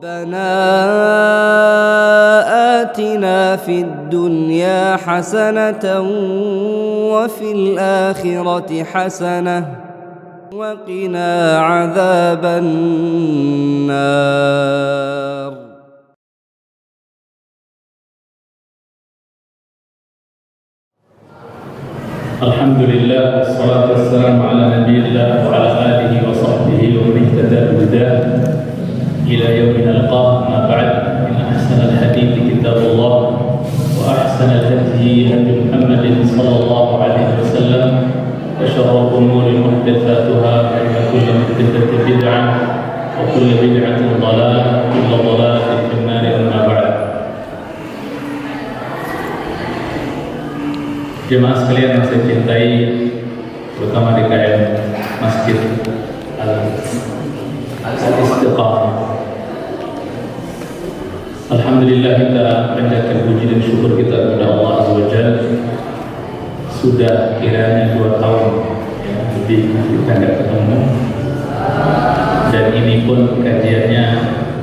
ربنا آتنا في الدنيا حسنة وفي الآخرة حسنة وقنا عذاب النار. الحمد لله والصلاة والسلام على نبي الله وعلى آله وصحبه ومن اهتدى بهداه إلى يوم نلقاه. ما بعد، إن أحسن الحديث كتاب الله وأحسن الهدي هدي محمد صلى الله عليه وسلم وشر الأمور محدثاتها فإن كل محدثة بدعة وكل بدعة ضلالة وكل ضلالة في النار. أما بعد، jemaah sekalian yang saya cintai, terutama DKM Masjid Al-Istiqamah. Alhamdulillah, kita panjatkan puji dan syukur kita kepada Allah Azza wa Jalla. Sudah kiranya 2 tahun lebih kita tidak ketemu, dan ini pun kajiannya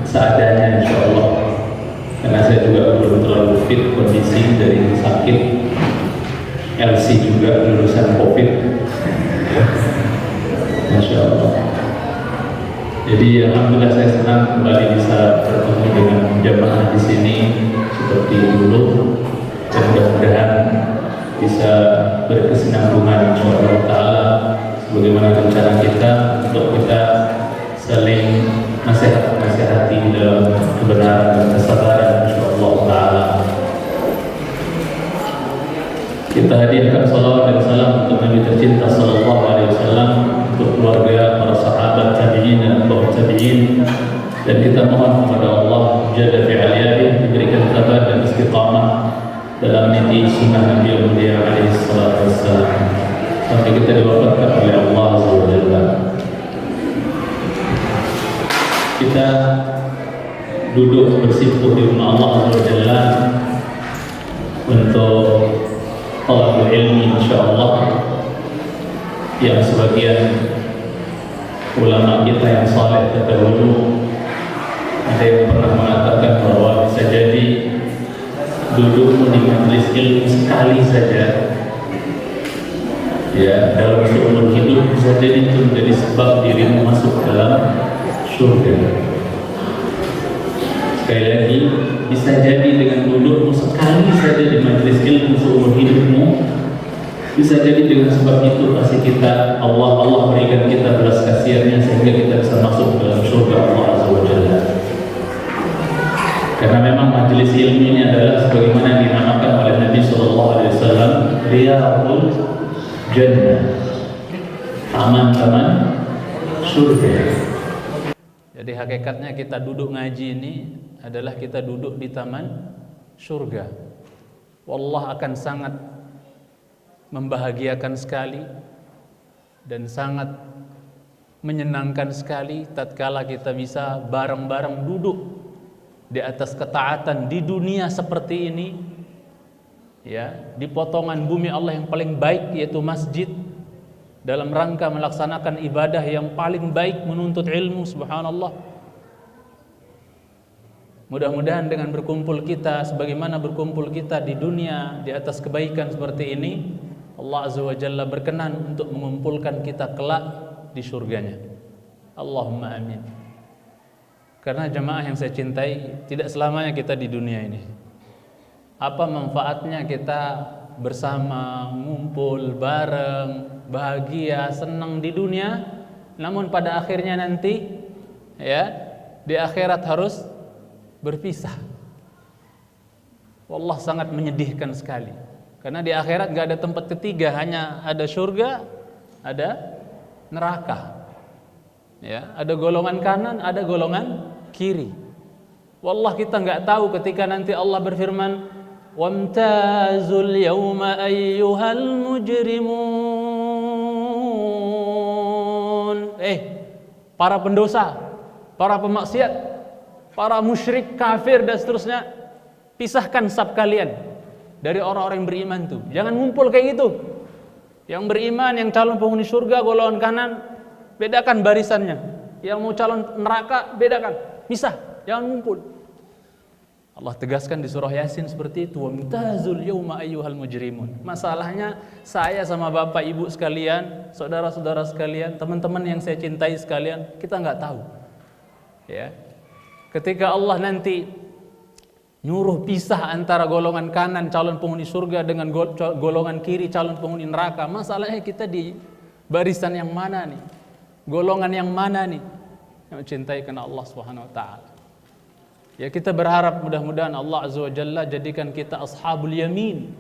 seadanya insyaallah, karena saya juga belum terlalu fit kondisi dari sakit. LC juga lulusan COVID, Masya Allah. Jadi alhamdulillah saya senang kembali bisa bertemu dengan jamaah di sini seperti dulu, dan mudah-mudahan bisa berkesinambungan insyaallah taala sebagaimana rencana kita untuk kita saling nasihat-nasihati dalam kebenaran dan kesabaran insyaallah taala. Kita hadiahkan salawat dan salam untuk Nabi tercinta sallallahu alaihi wasallam, untuk keluarga, para sahabat, tabi'in dan atba'ut tabi'in, dan kita mohon kepada Allah Jalla fi 'aliyah diberikan sabar dan istiqamah dalam meniti sunnah Nabi mulia alaihi salatu wassalam sampai kita diwafatkan oleh Allah Azza wa Jalla. Kita duduk bersimpuh di rumah Allah Azza wa Jalla untuk talabul ilmi insyaallah, yang sebagian ulama kita yang saleh terdahulu ada yang pernah mengatakan bahwa bisa jadi duduk di majelis ilmu sekali saja ya dalam seumur hidup bisa jadi itu menjadi sebab dirimu masuk dalam surga. Sekali lagi, bisa jadi dengan dudukmu sekali saja di majelis ilmu seumur hidupmu, bisa jadi dengan sebab itu pasti kita Allah berikan kita belas kasihannya sehingga kita bisa masuk dalam surga Allah Azza wa Jalla. Karena memang majelis ilmu ini adalah sebagaimana dinamakan oleh Nabi sallallahu alaihi wasallam, riyadul jannah, taman-taman surga. Jadi hakikatnya kita duduk ngaji ini adalah kita duduk di taman surga. Wallah akan sangat membahagiakan sekali dan sangat menyenangkan sekali tatkala kita bisa bareng-bareng duduk di atas ketaatan di dunia seperti ini ya, di potongan bumi Allah yang paling baik yaitu masjid, dalam rangka melaksanakan ibadah yang paling baik, menuntut ilmu. Subhanallah. Mudah-mudahan dengan berkumpul kita sebagaimana berkumpul kita di dunia di atas kebaikan seperti ini, Allah Azza wa Jalla berkenan untuk mengumpulkan kita kelak di surganya. Allahumma amin. Karena jemaah yang saya cintai, tidak selamanya kita di dunia ini. Apa manfaatnya kita bersama, ngumpul bareng, bahagia, senang di dunia, namun pada akhirnya nanti ya di akhirat harus berpisah. Wallah sangat menyedihkan sekali. Karena di akhirat gak ada tempat ketiga, hanya ada surga, ada neraka. Ya, ada golongan kanan, ada golongan kiri. Wallah kita nggak tahu ketika nanti Allah berfirman, "Wamtazul yawma ayyuhal mujrimun." Para pendosa, para pemaksiat, para musyrik, kafir dan seterusnya, pisahkan saf kalian dari orang-orang yang beriman tuh. Jangan ngumpul kayak gitu. Yang beriman, yang calon penghuni surga golongan kanan, bedakan barisannya. Yang mau calon neraka, bedakan. Misah. jangan ngumpul. Allah tegaskan di surah Yasin seperti itu, wamtazul yauma ayyuhal mujrimun. Masalahnya saya sama bapak ibu sekalian, saudara-saudara sekalian, teman-teman yang saya cintai sekalian, kita nggak tahu. Ya. Ketika Allah nanti nyuruh pisah antara golongan kanan calon penghuni surga dengan golongan kiri calon penghuni neraka, masalahnya kita di barisan yang mana nih? Golongan yang mana nih yang mencintai karena Allah Subhanahu wa taala? Ya, kita berharap mudah-mudahan Allah Azza wa Jalla jadikan kita ashabul yamin,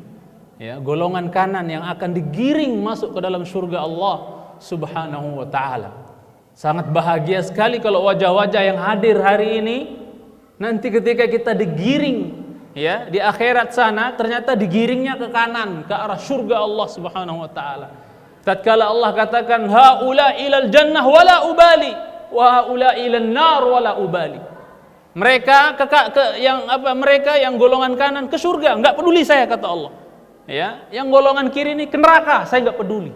ya, golongan kanan yang akan digiring masuk ke dalam surga Allah Subhanahu wa taala. Sangat bahagia sekali kalau wajah-wajah yang hadir hari ini nanti ketika kita digiring, ya, di akhirat sana ternyata digiringnya ke kanan, ke arah surga Allah Subhanahu wa taala. Tatkala Allah katakan haula ilal jannah wala ubali wa haula ilan nar wala ubali. Mereka mereka yang golongan kanan ke surga, enggak peduli saya, kata Allah. Ya, yang golongan kiri ini ke neraka, saya enggak peduli.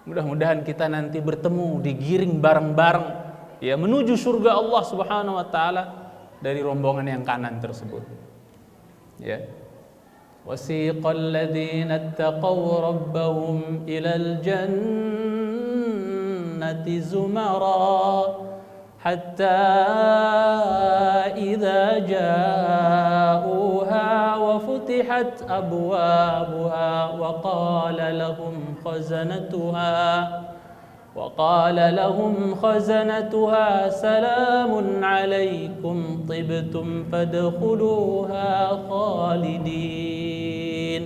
Mudah-mudahan kita nanti bertemu, digiring bareng-bareng, ya, menuju surga Allah Subhanahu wa taala dari rombongan yang kanan tersebut. Ya. Wasiqal ladzina ittaqaw rabbahum ilal jannati zumara حتى إذا جاءوها وفتحت أبوابها وقال لهم خزنتها سلام عليكم طبتم فادخلوها خالدين.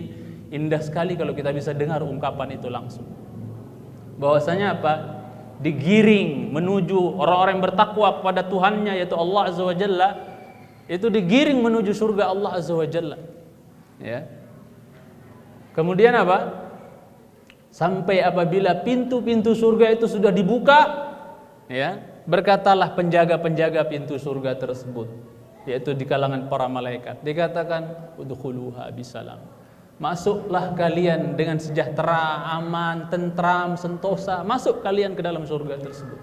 Indah sekali kalau kita bisa dengar ungkapan itu langsung. Bahwasanya apa? Digiring menuju orang-orang yang bertakwa kepada Tuhannya, yaitu Allah Azza wa Jalla, itu digiring menuju surga Allah Azza wa Jalla. Ya. Kemudian apa? Sampai apabila pintu-pintu surga itu sudah dibuka, ya, berkatalah penjaga-penjaga pintu surga tersebut, yaitu di kalangan para malaikat, dikatakan udkhuluha bisalam. Masuklah kalian dengan sejahtera, aman, tentram, sentosa. Masuk kalian ke dalam surga tersebut.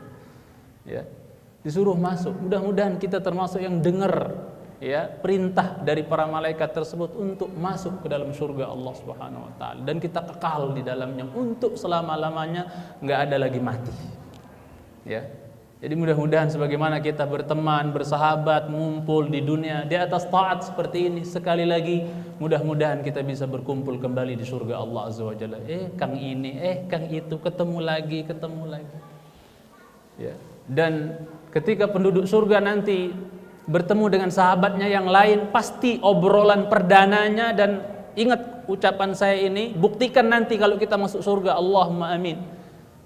Ya, disuruh masuk. Mudah-mudahan kita termasuk yang dengar, ya, perintah dari para malaikat tersebut untuk masuk ke dalam surga Allah Subhanahu wa taala, dan kita kekal di dalamnya untuk selama-lamanya, nggak ada lagi mati. Ya. Jadi mudah-mudahan sebagaimana kita berteman, bersahabat, mengumpul di dunia di atas taat seperti ini, sekali lagi mudah-mudahan kita bisa berkumpul kembali di surga Allah Azza wa Jalla. Kang ini, Kang itu, ketemu lagi. Ya. Dan ketika penduduk surga nanti bertemu dengan sahabatnya yang lain, pasti obrolan perdananya, dan ingat ucapan saya ini, buktikan nanti kalau kita masuk surga, Allahumma amin,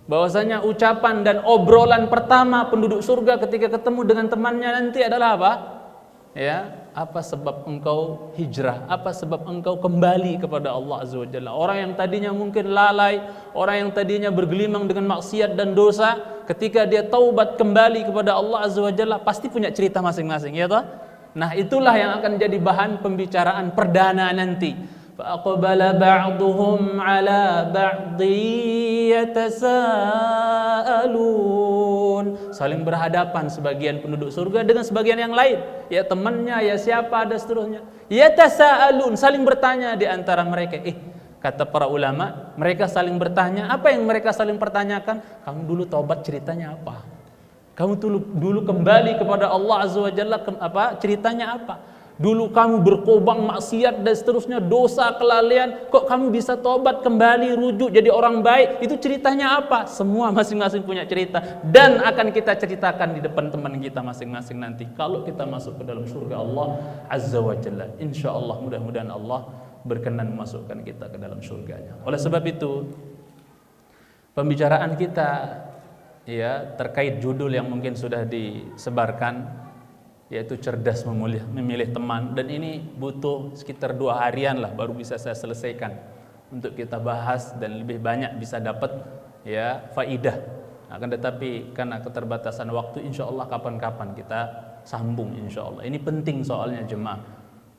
bahwasanya ucapan dan obrolan pertama penduduk surga ketika ketemu dengan temannya nanti adalah apa? Ya, apa sebab engkau hijrah? Apa sebab engkau kembali kepada Allah Azza wa Jalla? Orang yang tadinya mungkin lalai, orang yang tadinya bergelimang dengan maksiat dan dosa, ketika dia taubat kembali kepada Allah Azza wa Jalla, pasti punya cerita masing-masing, ya toh? Nah, itulah yang akan jadi bahan pembicaraan perdana nanti. فَأَقْبَلَ بَعْضُهُمْ عَلَى بَعْضٍ يَتَسَاءَلُونَ. Saling berhadapan sebagian penduduk surga dengan sebagian yang lain, ya temannya, ya siapa, ada seterusnya. Yatasaalun, saling bertanya di antara mereka. Kata para ulama, mereka saling bertanya. Apa yang mereka saling pertanyakan? Kamu dulu taubat, ceritanya apa? Kamu dulu kembali kepada Allah Azza wa Jalla, ceritanya apa? Dulu kamu berkobang maksiat dan seterusnya, dosa, kelalaian, kok kamu bisa tobat kembali, rujuk jadi orang baik? Itu ceritanya apa? Semua masing-masing punya cerita, dan akan kita ceritakan di depan teman kita masing-masing nanti kalau kita masuk ke dalam surga Allah Azza wa Jalla. Insyaallah, mudah-mudahan Allah berkenan memasukkan kita ke dalam surganya. Oleh sebab itu, pembicaraan kita, ya, terkait judul yang mungkin sudah disebarkan, yaitu cerdas memilih teman, dan ini butuh sekitar 2 harian lah baru bisa saya selesaikan untuk kita bahas, dan lebih banyak bisa dapat, ya, faidah. Akan tetapi karena keterbatasan waktu, insya Allah kapan-kapan kita sambung, insya Allah. Ini penting soalnya jemaah,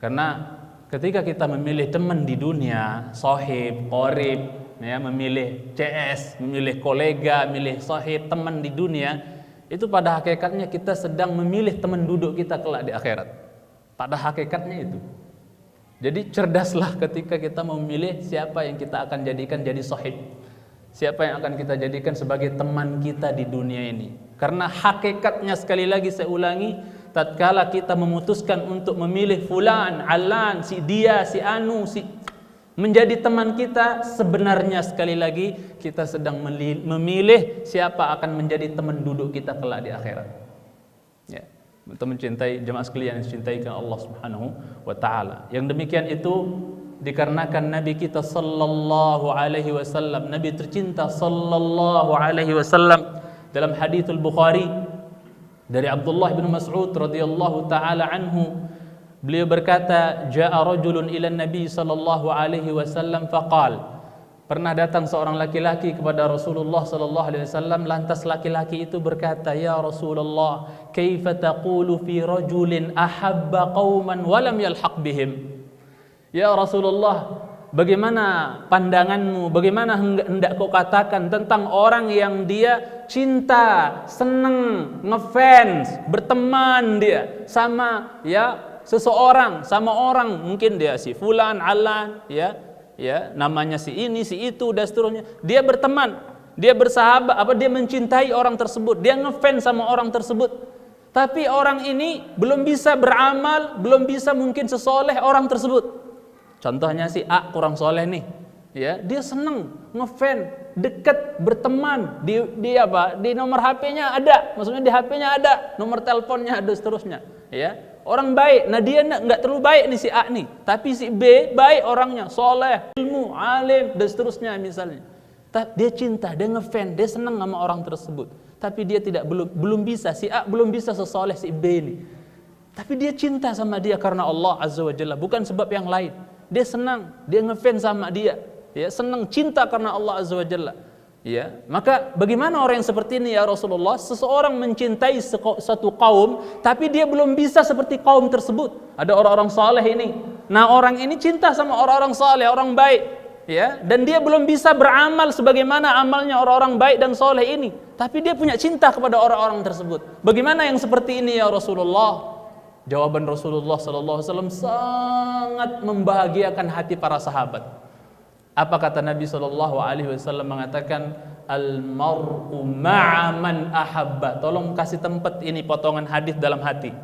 karena ketika kita memilih teman di dunia, sohib, qorib, ya, memilih CS, memilih kolega, memilih sohib, teman di dunia, itu pada hakikatnya kita sedang memilih teman duduk kita kelak di akhirat. Pada hakikatnya itu. Jadi cerdaslah ketika kita memilih siapa yang kita akan jadikan jadi sahib. Siapa yang akan kita jadikan sebagai teman kita di dunia ini. Karena hakikatnya, sekali lagi saya ulangi, tatkala kita memutuskan untuk memilih fulan, alan, si dia, si anu, si menjadi teman kita, sebenarnya sekali lagi kita sedang memilih siapa akan menjadi teman duduk kita kelak di akhirat. Ya, untuk mencintai jemaah sekalian yang dicintai Allah Subhanahu wa taala. Yang demikian itu dikarenakan Nabi kita sallallahu alaihi wasallam, Nabi tercinta sallallahu alaihi wasallam, dalam hadits Bukhari dari Abdullah bin Mas'ud radhiyallahu taala anhu, beliau berkata, ja'a rajulun ila Nabi sallallahu alaihi wasallam faqal, pernah datang seorang laki-laki kepada Rasulullah sallallahu alaihi wasallam, lantas laki-laki itu berkata, ya Rasulullah, kaifa taqulu fi rajulin ahabba qauman wa lam yalhaq bihim? Ya Rasulullah, bagaimana pandanganmu, bagaana hendak kau katakan tentang orang yang dia cinta, senang, ngefans, berteman dia sama seseorang, sama orang, mungkin dia si fulan, alan, namanya si ini, si itu, dan seterusnya. Dia berteman, dia bersahabat, dia mencintai orang tersebut, dia ngefans sama orang tersebut. Tapi orang ini belum bisa beramal, belum bisa mungkin sesoleh orang tersebut. Contohnya si A kurang soleh nih, dia seneng, ngefans, dekat, berteman, di nomor HP-nya ada, maksudnya di HP-nya ada, nomor teleponnya ada, seterusnya, orang baik. Nah dia nggak terlalu baik nih si A nih, tapi si B baik orangnya, soleh, ilmu, alim, dan seterusnya misalnya. Dia cinta, dia ngefans, dia senang sama orang tersebut. Tapi dia belum bisa, si A belum bisa sesoleh si B ini. Tapi dia cinta sama dia karena Allah Azza wa Jalla, bukan sebab yang lain. Dia senang, dia ngefans sama dia, senang, cinta karena Allah Azza wa Jalla. Maka bagaimana orang yang seperti ini ya Rasulullah? Seseorang mencintai satu kaum, tapi dia belum bisa seperti kaum tersebut. Ada orang-orang saleh ini. Nah, orang ini cinta sama orang-orang saleh, orang baik, dan dia belum bisa beramal sebagaimana amalnya orang-orang baik dan saleh ini. Tapi dia punya cinta kepada orang-orang tersebut. Bagaimana yang seperti ini ya Rasulullah? Jawaban Rasulullah sallallahu alaihi wasallam sangat membahagiakan hati para sahabat. Apa kata Nabi sallallahu alaihi wasallam? Mengatakan, al-mar'u ma'a man ahabba. Tolong kasih tempat ini potongan hadis dalam hati.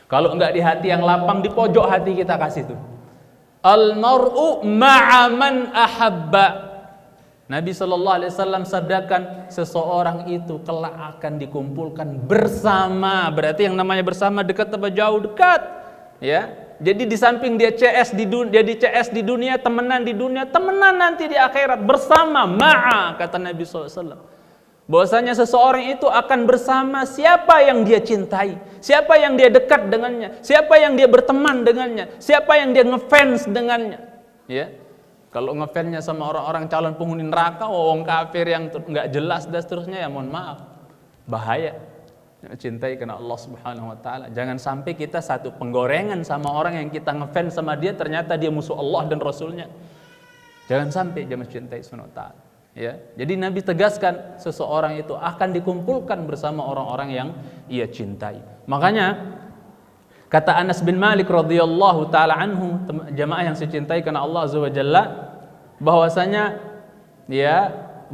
Kalau enggak di hati yang lapang, di pojok hati kita kasih tuh. Al-mar'u ma'a man ahabba. Nabi sallallahu alaihi wasallam sabdakan, seseorang itu kelak akan dikumpulkan bersama. Berarti yang namanya bersama dekat atau jauh? Dekat. Jadi di samping dia CS di dunia, temenan di dunia, temenan nanti di akhirat bersama. Ma'a, kata Nabi sallallahu alaihi wasallam. Bahwasanya seseorang itu akan bersama siapa yang dia cintai, siapa yang dia dekat dengannya, siapa yang dia berteman dengannya, siapa yang dia ngefans dengannya. Kalau ngefansnya sama orang-orang calon penghuni neraka, orang kafir yang nggak jelas dan seterusnya, ya mohon maaf, bahaya. Cintai karena Allah Subhanahu wa taala. Jangan sampai kita satu penggorengan sama orang yang kita ngefans sama dia, ternyata dia musuh Allah dan Rasulnya. Jangan sampai jemaah cintai Subhanahu wa taala. Jadi Nabi tegaskan, seseorang itu akan dikumpulkan bersama orang-orang yang ia cintai. Makanya kata Anas bin Malik radhiyallahu taala anhu, jamaah yang saya cintai karena Allah Azza wa Jalla, bahwasanya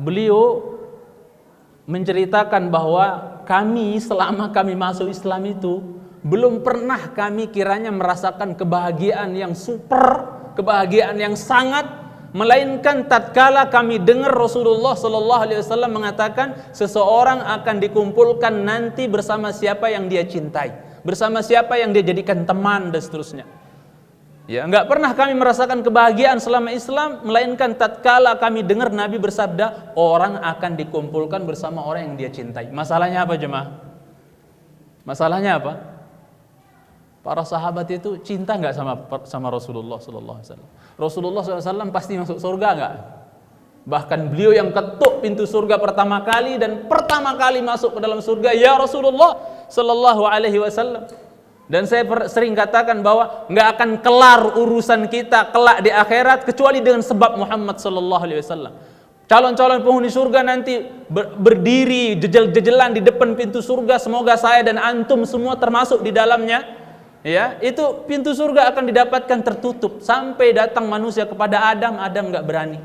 beliau menceritakan bahwa kami selama kami masuk Islam itu belum pernah kami kiranya merasakan kebahagiaan yang super, kebahagiaan yang sangat, melainkan tatkala kami dengar Rasulullah sallallahu alaihi wasallam mengatakan seseorang akan dikumpulkan nanti bersama siapa yang dia cintai, bersama siapa yang dia jadikan teman, dan seterusnya. Enggak pernah kami merasakan kebahagiaan selama Islam, melainkan tatkala kami dengar Nabi bersabda, orang akan dikumpulkan bersama orang yang dia cintai. Masalahnya apa jemaah? Masalahnya apa? Para sahabat itu cinta enggak sama Rasulullah sallallahu alaihi wasallam? Rasulullah sallallahu alaihi wasallam pasti masuk surga enggak? Bahkan beliau yang ketuk pintu surga pertama kali, dan pertama kali masuk ke dalam surga, ya Rasulullah sallallahu alaihi wasallam. Dan saya sering katakan bahwa nggak akan kelar urusan kita kelak di akhirat kecuali dengan sebab Muhammad sallallahu alaihi wasallam. Calon-calon penghuni surga nanti berdiri jejel-jejelan di depan pintu surga. Semoga saya dan antum semua termasuk di dalamnya. Ya, itu pintu surga akan didapatkan tertutup sampai datang manusia kepada Adam. Adam nggak berani.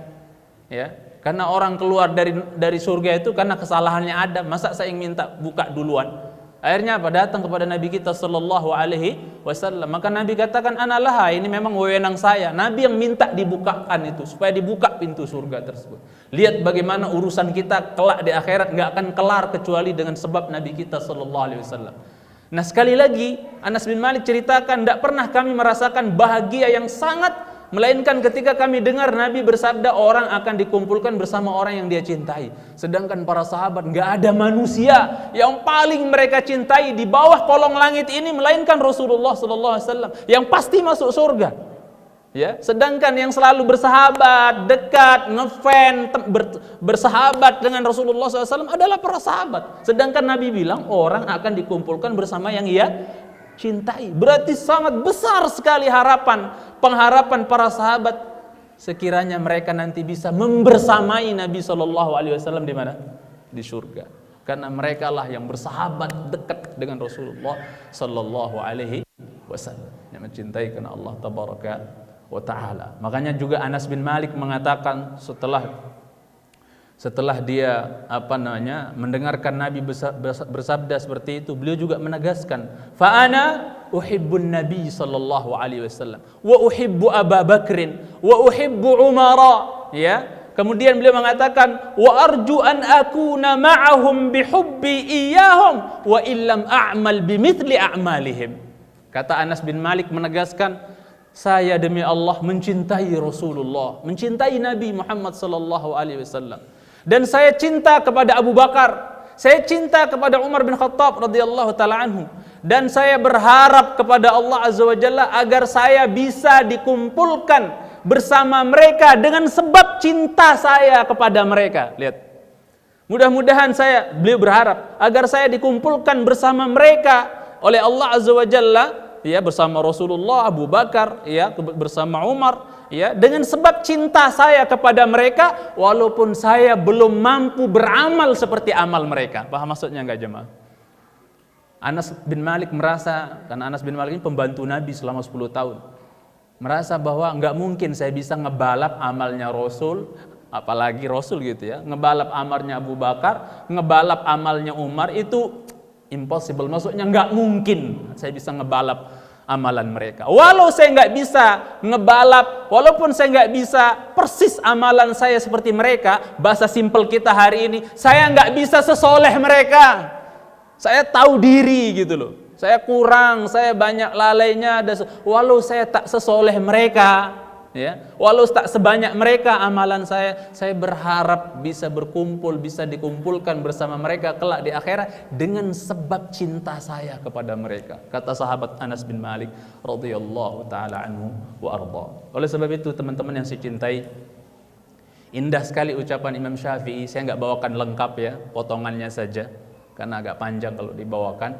Ya, karena orang keluar dari surga itu karena kesalahannya Adam. Masa saya yang minta buka duluan? Akhirnya apa? Datang kepada Nabi kita sallallahu alaihi wasallam. Maka Nabi katakan, "Analah, ini memang wewenang saya." Nabi yang minta dibukakan itu supaya dibuka pintu surga tersebut. Lihat bagaimana urusan kita kelak di akhirat nggak akan kelar kecuali dengan sebab Nabi kita sallallahu alaihi wasallam. Nah, sekali lagi Anas bin Malik ceritakan, tidak pernah kami merasakan bahagia yang sangat, melainkan ketika kami dengar Nabi bersabda orang akan dikumpulkan bersama orang yang dia cintai. Sedangkan para sahabat nggak ada manusia yang paling mereka cintai di bawah kolong langit ini melainkan Rasulullah sallallahu alaihi wasallam yang pasti masuk surga. Ya, sedangkan yang selalu bersahabat, dekat, ngefan, bersahabat dengan Rasulullah SAW adalah para sahabat. Sedangkan Nabi bilang orang akan dikumpulkan bersama yang ia cintai. Berarti sangat besar sekali pengharapan para sahabat sekiranya mereka nanti bisa membersamai Nabi SAW di mana? Di surga. Karena mereka lah yang bersahabat dekat dengan Rasulullah SAW yang mencintai karena Allah Tabaraka wa ta'ala. Makanya juga Anas bin Malik mengatakan setelah dia mendengarkan Nabi bersabda seperti itu, beliau juga menegaskan, fa ana uhibbun nabi sallallahu alaihi wasallam wa uhibbu Abu Bakrin wa uhibbu Umara. Ya, kemudian beliau mengatakan, wa arju an akuna ma'ahum bihubbi iyahum wa illam a'mal bimithli a'malihim. Kata Anas bin Malik menegaskan, saya demi Allah mencintai Rasulullah, mencintai Nabi Muhammad sallallahu alaihi wasallam. Dan saya cinta kepada Abu Bakar, saya cinta kepada Umar bin Khattab radhiyallahu taala anhu, dan saya berharap kepada Allah azza wa jalla agar saya bisa dikumpulkan bersama mereka dengan sebab cinta saya kepada mereka. Lihat. Mudah-mudahan beliau berharap agar saya dikumpulkan bersama mereka oleh Allah azza wa jalla, ya, bersama Rasulullah, Abu Bakar, ya, bersama Umar, ya, dengan sebab cinta saya kepada mereka walaupun saya belum mampu beramal seperti amal mereka. Paham maksudnya enggak jemaah? Anas bin Malik merasa, karena Anas bin Malik ini pembantu Nabi selama 10 tahun, merasa bahwa enggak mungkin saya bisa ngebalap amalnya Rasul, apalagi Rasul gitu ya, ngebalap amalnya Abu Bakar, ngebalap amalnya Umar, itu impossible, maksudnya nggak mungkin saya bisa ngebalap amalan mereka. Walau saya nggak bisa ngebalap, walaupun saya nggak bisa persis amalan saya seperti mereka, bahasa simpel kita hari ini, saya nggak bisa sesoleh mereka. Saya tahu diri gitu loh. Saya kurang, saya banyak lalainya. Walau saya tak sesoleh mereka, ya, walau tak sebanyak mereka amalan saya berharap bisa berkumpul, bisa dikumpulkan bersama mereka kelak di akhirat dengan sebab cinta saya kepada mereka. Kata sahabat Anas bin Malik radhiyallahu taala anhu wa arda. Oleh sebab itu teman-teman yang saya cintai, indah sekali ucapan Imam Syafi'i. Saya nggak bawakan lengkap ya, potongannya saja karena agak panjang kalau dibawakan.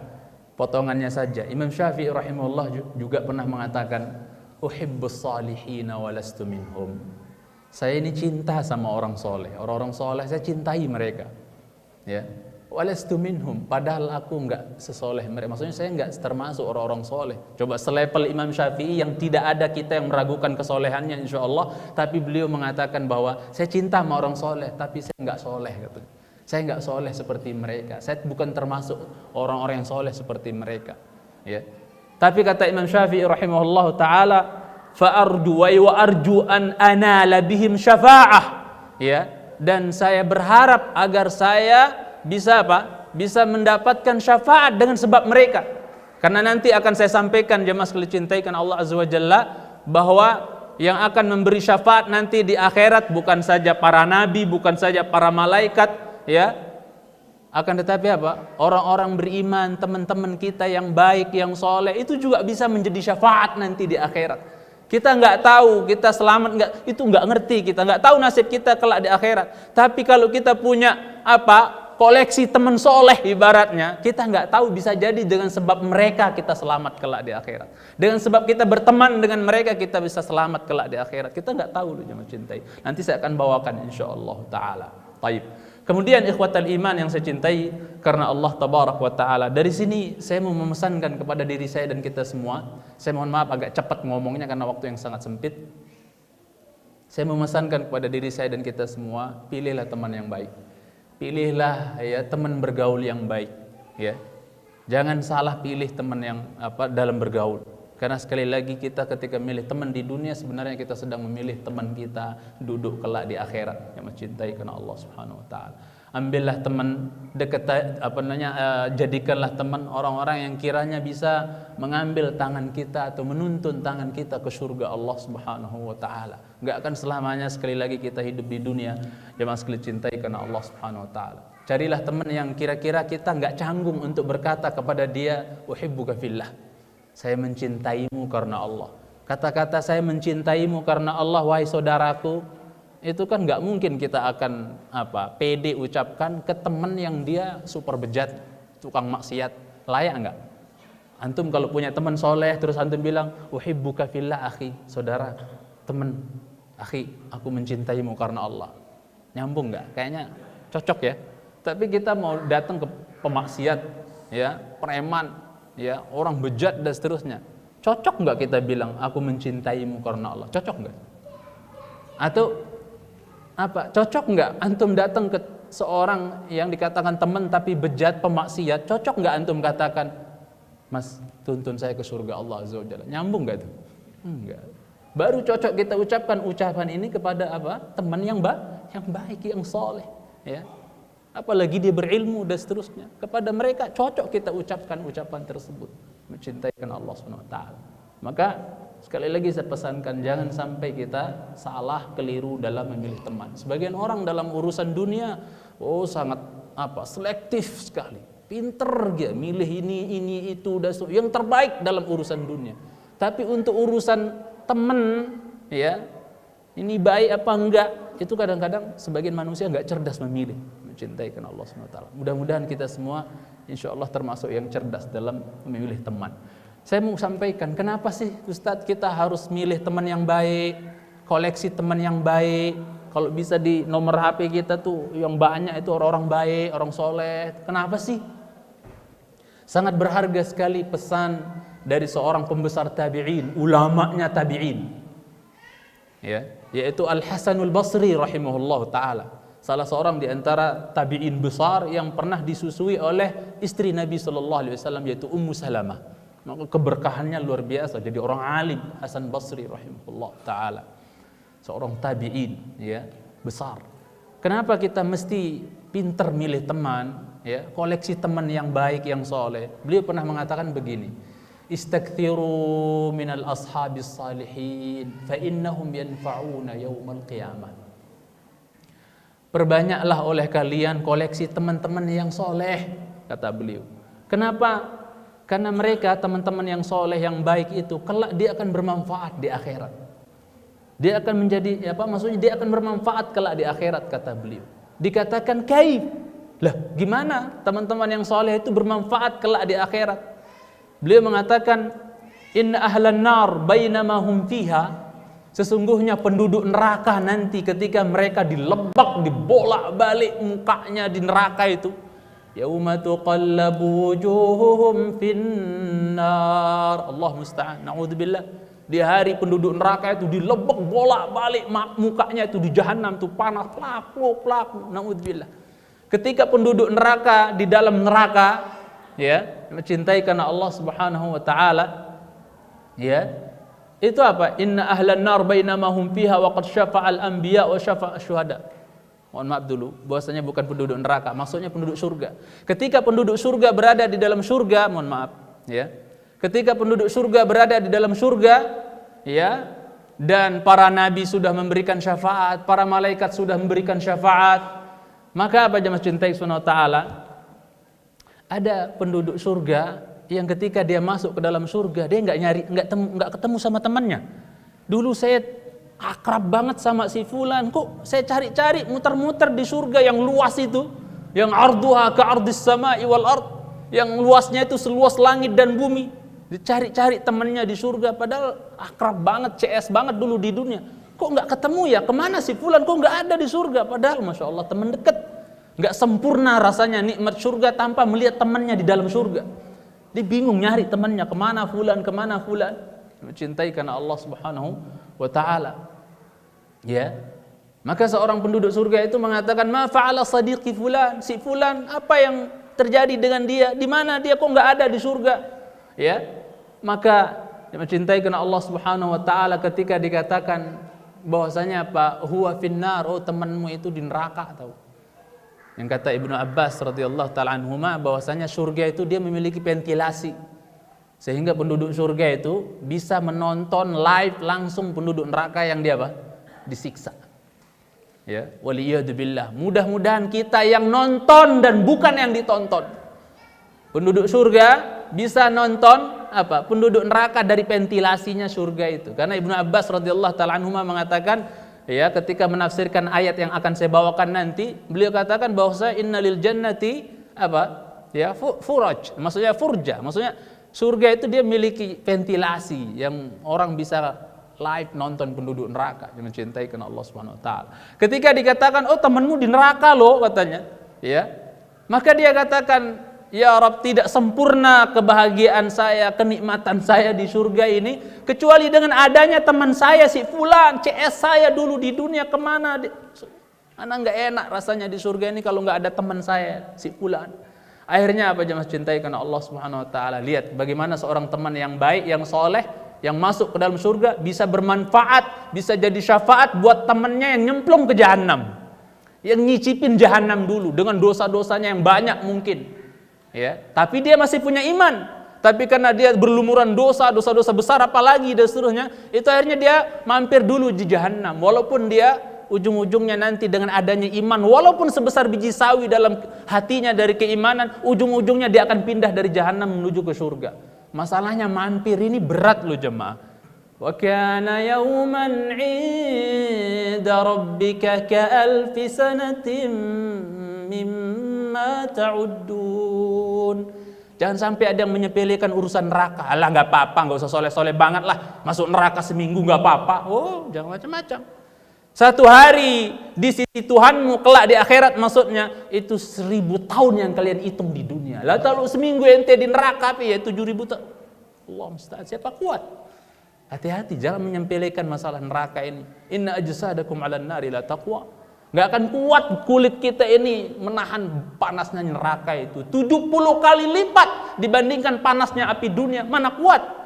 Potongannya saja. Imam Syafi'i rahimahullah juga pernah mengatakan, uhibbus salihina walastu minhum. Saya ini cinta sama orang soleh. Orang-orang soleh saya cintai mereka. Ya, walastu minhum. Padahal aku enggak sesoleh mereka. Maksudnya saya enggak termasuk orang-orang soleh. Coba selevel Imam Syafi'i yang tidak ada kita yang meragukan kesolehannya insyaallah. Tapi beliau mengatakan bahwa saya cinta sama orang soleh, tapi saya enggak soleh. Saya enggak soleh seperti mereka. Saya bukan termasuk orang-orang yang soleh seperti mereka. Ya. Tapi kata Imam Syafi'i rahimahullah ta'ala, fa'arju wa arju an anala bihim syafa'ah, ya, dan saya berharap agar saya bisa bisa mendapatkan syafaat dengan sebab mereka. Karena nanti akan saya sampaikan jemaah sekalian cintaikan Allah azza wa jalla, bahwa yang akan memberi syafaat nanti di akhirat bukan saja para nabi, bukan saja para malaikat, ya, akan tetapi orang-orang beriman, teman-teman kita yang baik, yang soleh, itu juga bisa menjadi syafaat nanti di akhirat. Kita nggak tahu kita selamat itu nggak ngerti, kita nggak tahu nasib kita kelak di akhirat. Tapi kalau kita punya koleksi teman soleh ibaratnya, kita nggak tahu, bisa jadi dengan sebab mereka kita selamat kelak di akhirat. Dengan sebab kita berteman dengan mereka kita bisa selamat kelak di akhirat. Kita nggak tahu loh jemaah cintai. Nanti saya akan bawakan insyaallah taala. Baik. Kemudian ikhwatal iman yang saya cintai karena Allah tabarak wa taala. Dari sini saya mau memesankan kepada diri saya dan kita semua. Saya mohon maaf agak cepat ngomongnya karena waktu yang sangat sempit. Saya memesankan kepada diri saya dan kita semua, pilihlah teman yang baik. Pilihlah ya teman bergaul yang baik, ya. Jangan salah pilih teman yang dalam bergaul. Karena sekali lagi kita ketika memilih teman di dunia sebenarnya kita sedang memilih teman kita duduk kelak di akhirat yang mencintai karena Allah Subhanahu wa taala. Ambillah teman dekat jadikanlah teman orang-orang yang kiranya bisa mengambil tangan kita atau menuntun tangan kita ke surga Allah Subhanahu wa taala. Enggak akan selamanya sekali lagi kita hidup di dunia jemaah sekalian cintai karena Allah Subhanahu wa taala. Carilah teman yang kira-kira kita enggak canggung untuk berkata kepada dia uhibbuka fillah. Saya mencintaimu karena Allah. Kata-kata saya mencintaimu karena Allah wahai saudaraku, itu kan nggak mungkin kita akan pede ucapkan ke teman yang dia super bejat, tukang maksiat. Layak nggak? Antum kalau punya teman soleh terus antum bilang uhibbuka fillah akhi, saudara, teman, akhi, aku mencintaimu karena Allah. Nyambung nggak? Kayaknya cocok ya. Tapi kita mau datang ke pemaksiat, ya, preman, ya, orang bejat dan seterusnya. Cocok nggak kita bilang aku mencintaimu karena Allah? Cocok nggak? Atau cocok nggak antum datang ke seorang yang dikatakan teman tapi bejat pemaksiat? Cocok nggak antum katakan, Mas, tuntun saya ke surga Allah Azza wa Jalla? Nyambung nggak itu? Enggak. Baru cocok kita ucapkan ucapan ini kepada teman yang baik, yang soleh, ya. Apalagi dia berilmu dan seterusnya. Kepada mereka cocok kita ucapkan ucapan tersebut, mencintai Allah Subhanahu wa taala. Maka sekali lagi saya pesankan, jangan sampai kita salah keliru dalam memilih teman. Sebagian orang dalam urusan dunia sangat selektif sekali. Pinter dia milih ini itu dan yang terbaik dalam urusan dunia. Tapi untuk urusan teman, ya, ini baik apa enggak, itu kadang-kadang sebagian manusia enggak cerdas memilih. Cintai karena Allah SWT. Mudah-mudahan kita semua insya Allah termasuk yang cerdas dalam memilih teman. Saya mau sampaikan, kenapa sih Ustadz kita harus milih teman yang baik, koleksi teman yang baik? Kalau bisa di nomor HP kita tuh yang banyak itu orang-orang baik, orang soleh. Kenapa sih? Sangat berharga sekali pesan dari seorang pembesar tabi'in, ulamanya tabi'in, ya, yaitu Al-Hasanul Basri rahimahullah ta'ala. Salah seorang di antara tabi'in besar yang pernah disusui oleh istri Nabi SAW, yaitu Ummu Salamah. Maka keberkahannya luar biasa, jadi orang alim. Hasan Basri rahimahullah ta'ala, seorang tabi'in, ya, besar. Kenapa kita mesti pinter milih teman, ya, koleksi teman yang baik, yang soleh? Beliau pernah mengatakan begini, istakthiru minal ashabis salihin fa innahum yanfa'una yawmal qiyamah. Perbanyaklah oleh kalian koleksi teman-teman yang soleh, kata beliau. Kenapa? Karena mereka teman-teman yang soleh, yang baik itu kelak dia akan bermanfaat di akhirat. Dia akan menjadi maksudnya dia akan bermanfaat kelak di akhirat, kata beliau. Dikatakan kaif? Lah, gimana teman-teman yang soleh itu bermanfaat kelak di akhirat? Beliau mengatakan, inna ahlan nar bainama hum fiha. Sesungguhnya penduduk neraka nanti ketika mereka dilebak, dibolak-balik mukanya di neraka itu, yauma tuqallabu wujuhuhum finnar. Allah musta'an, naudzubillah. Di hari penduduk neraka itu dilebak bolak-balik mukanya itu di jahanam itu panas, plak, naudzubillah. Ketika penduduk neraka di dalam neraka, ya, mencintai karena Allah Subhanahu wa taala, ya, itu apa? Inna ahlan nar bainama hum fiha wa qad syafa'al anbiya wa syafa'a syuhada. Mohon maaf dulu, bahwasanya bukan penduduk neraka, maksudnya penduduk surga. Ketika penduduk surga berada di dalam surga, mohon maaf, ya. Ketika penduduk surga berada di dalam surga, ya, dan para nabi sudah memberikan syafaat, para malaikat sudah memberikan syafaat, maka apa jemaah cintai Subhanahu wa taala? Ada penduduk surga yang ketika dia masuk ke dalam surga, dia nggak ketemu sama temannya. Dulu saya akrab banget sama si fulan, kok saya cari-cari muter-muter di surga yang luas itu, yang arduha ka'ardis sama'i wal ard, yang luasnya itu seluas langit dan bumi. Dicari-cari temannya di surga, padahal akrab banget, CS banget dulu di dunia. Kok nggak ketemu ya? Kemana si fulan? Kok nggak ada di surga? Padahal Masya Allah teman dekat. Nggak sempurna rasanya nikmat surga tanpa melihat temannya di dalam surga. Dia bingung nyari temannya, kemana fulan, kemana fulan. Mencintai karena Allah Subhanahu wa Ta'ala. Ya, maka seorang penduduk surga itu mengatakan, ma fa'ala sadiqi fulan, si fulan, apa yang terjadi dengan dia? Di mana dia, kok nggak ada di surga? Ya, maka mencintai karena Allah Subhanahu wa Ta'ala ketika dikatakan bahwasanya apa, huwa finnar, oh temanmu itu di neraka, tahu. Yang kata Ibnu Abbas radhiyallahu taala anhuma bahwasanya surga itu dia memiliki ventilasi, sehingga penduduk surga itu bisa menonton live langsung penduduk neraka yang dia apa? Disiksa. Ya, waliyadzubillah. Mudah-mudahan kita yang nonton dan bukan yang ditonton. Penduduk surga bisa nonton apa? Penduduk neraka dari ventilasinya surga itu. Karena Ibnu Abbas radhiyallahu taala anhuma mengatakan, ya, ketika menafsirkan ayat yang akan saya bawakan nanti, beliau katakan bahwa innalil jannati apa? Ya, furaj, maksudnya furja, maksudnya surga itu dia memiliki ventilasi yang orang bisa live nonton penduduk neraka yang mencintai karena Allah Subhanahu wa Ta'ala. Ketika dikatakan, oh temanmu di neraka loh katanya, ya, maka dia katakan, ya Rabb, tidak sempurna kebahagiaan saya, kenikmatan saya di surga ini kecuali dengan adanya teman saya si fulan, CS saya dulu di dunia, kemana? Anak nggak enak rasanya di surga ini kalau nggak ada teman saya si fulan. Akhirnya apa, jemaah cintai karena Allah Subhanahu wa Ta'ala, lihat bagaimana seorang teman yang baik, yang soleh, yang masuk ke dalam surga bisa bermanfaat, bisa jadi syafaat buat temannya yang nyemplung ke jahanam, yang nyicipin jahanam dulu dengan dosa-dosanya yang banyak mungkin. Ya, tapi dia masih punya iman. Tapi karena dia berlumuran dosa-dosa besar apalagi dan seterusnya, itu akhirnya dia mampir dulu di jahanam. Walaupun dia ujung-ujungnya nanti dengan adanya iman, walaupun sebesar biji sawi dalam hatinya dari keimanan, ujung-ujungnya dia akan pindah dari jahanam menuju ke surga. Masalahnya mampir ini berat loh jemaah. Wa kana yawman 'inda rabbika ka'alfi sanatin mimma ta'uddun. Jangan sampai ada yang menyepelekan urusan neraka. Alah nggak apa-apa, nggak usah soleh-soleh banget lah. Masuk neraka seminggu nggak apa-apa. Oh, jangan macam-macam. Satu hari di sisi Tuhanmu kelak di akhirat, maksudnya itu 1000 tahun yang kalian hitung di dunia. Lah kalau seminggu ente di neraka ya 7000 tahun. Allah musta'an, siapa kuat? Hati-hati, jangan menyepelekan masalah neraka ini. Inna ajsadakum 'alan nari la taqwa. Nggak akan kuat kulit kita ini menahan panasnya neraka itu 70 kali lipat dibandingkan panasnya api dunia. Mana kuat?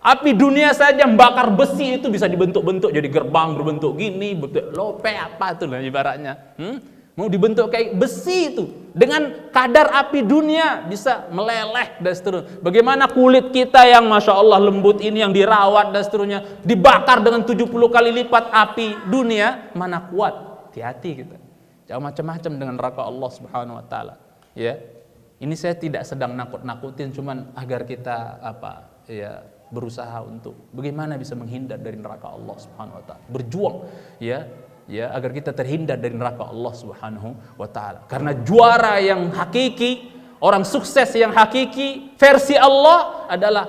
Api dunia saja membakar besi itu bisa dibentuk-bentuk jadi gerbang berbentuk gini, bentuk lope apa itu lah ibaratnya. Mau dibentuk kayak besi itu dengan kadar api dunia bisa meleleh dan seterusnya. Bagaimana kulit kita yang Masya Allah lembut ini yang dirawat dan seterusnya dibakar dengan 70 kali lipat api dunia, mana kuat? Hati-hati kita. Jangan macam-macam dengan neraka Allah Subhanahu wa Ta'ala. Ya. Ini saya tidak sedang nakut-nakutin, cuman agar kita berusaha untuk bagaimana bisa menghindar dari neraka Allah Subhanahu wa Ta'ala. Berjuang agar kita terhindar dari neraka Allah Subhanahu wa Ta'ala. Karena juara yang hakiki, orang sukses yang hakiki versi Allah adalah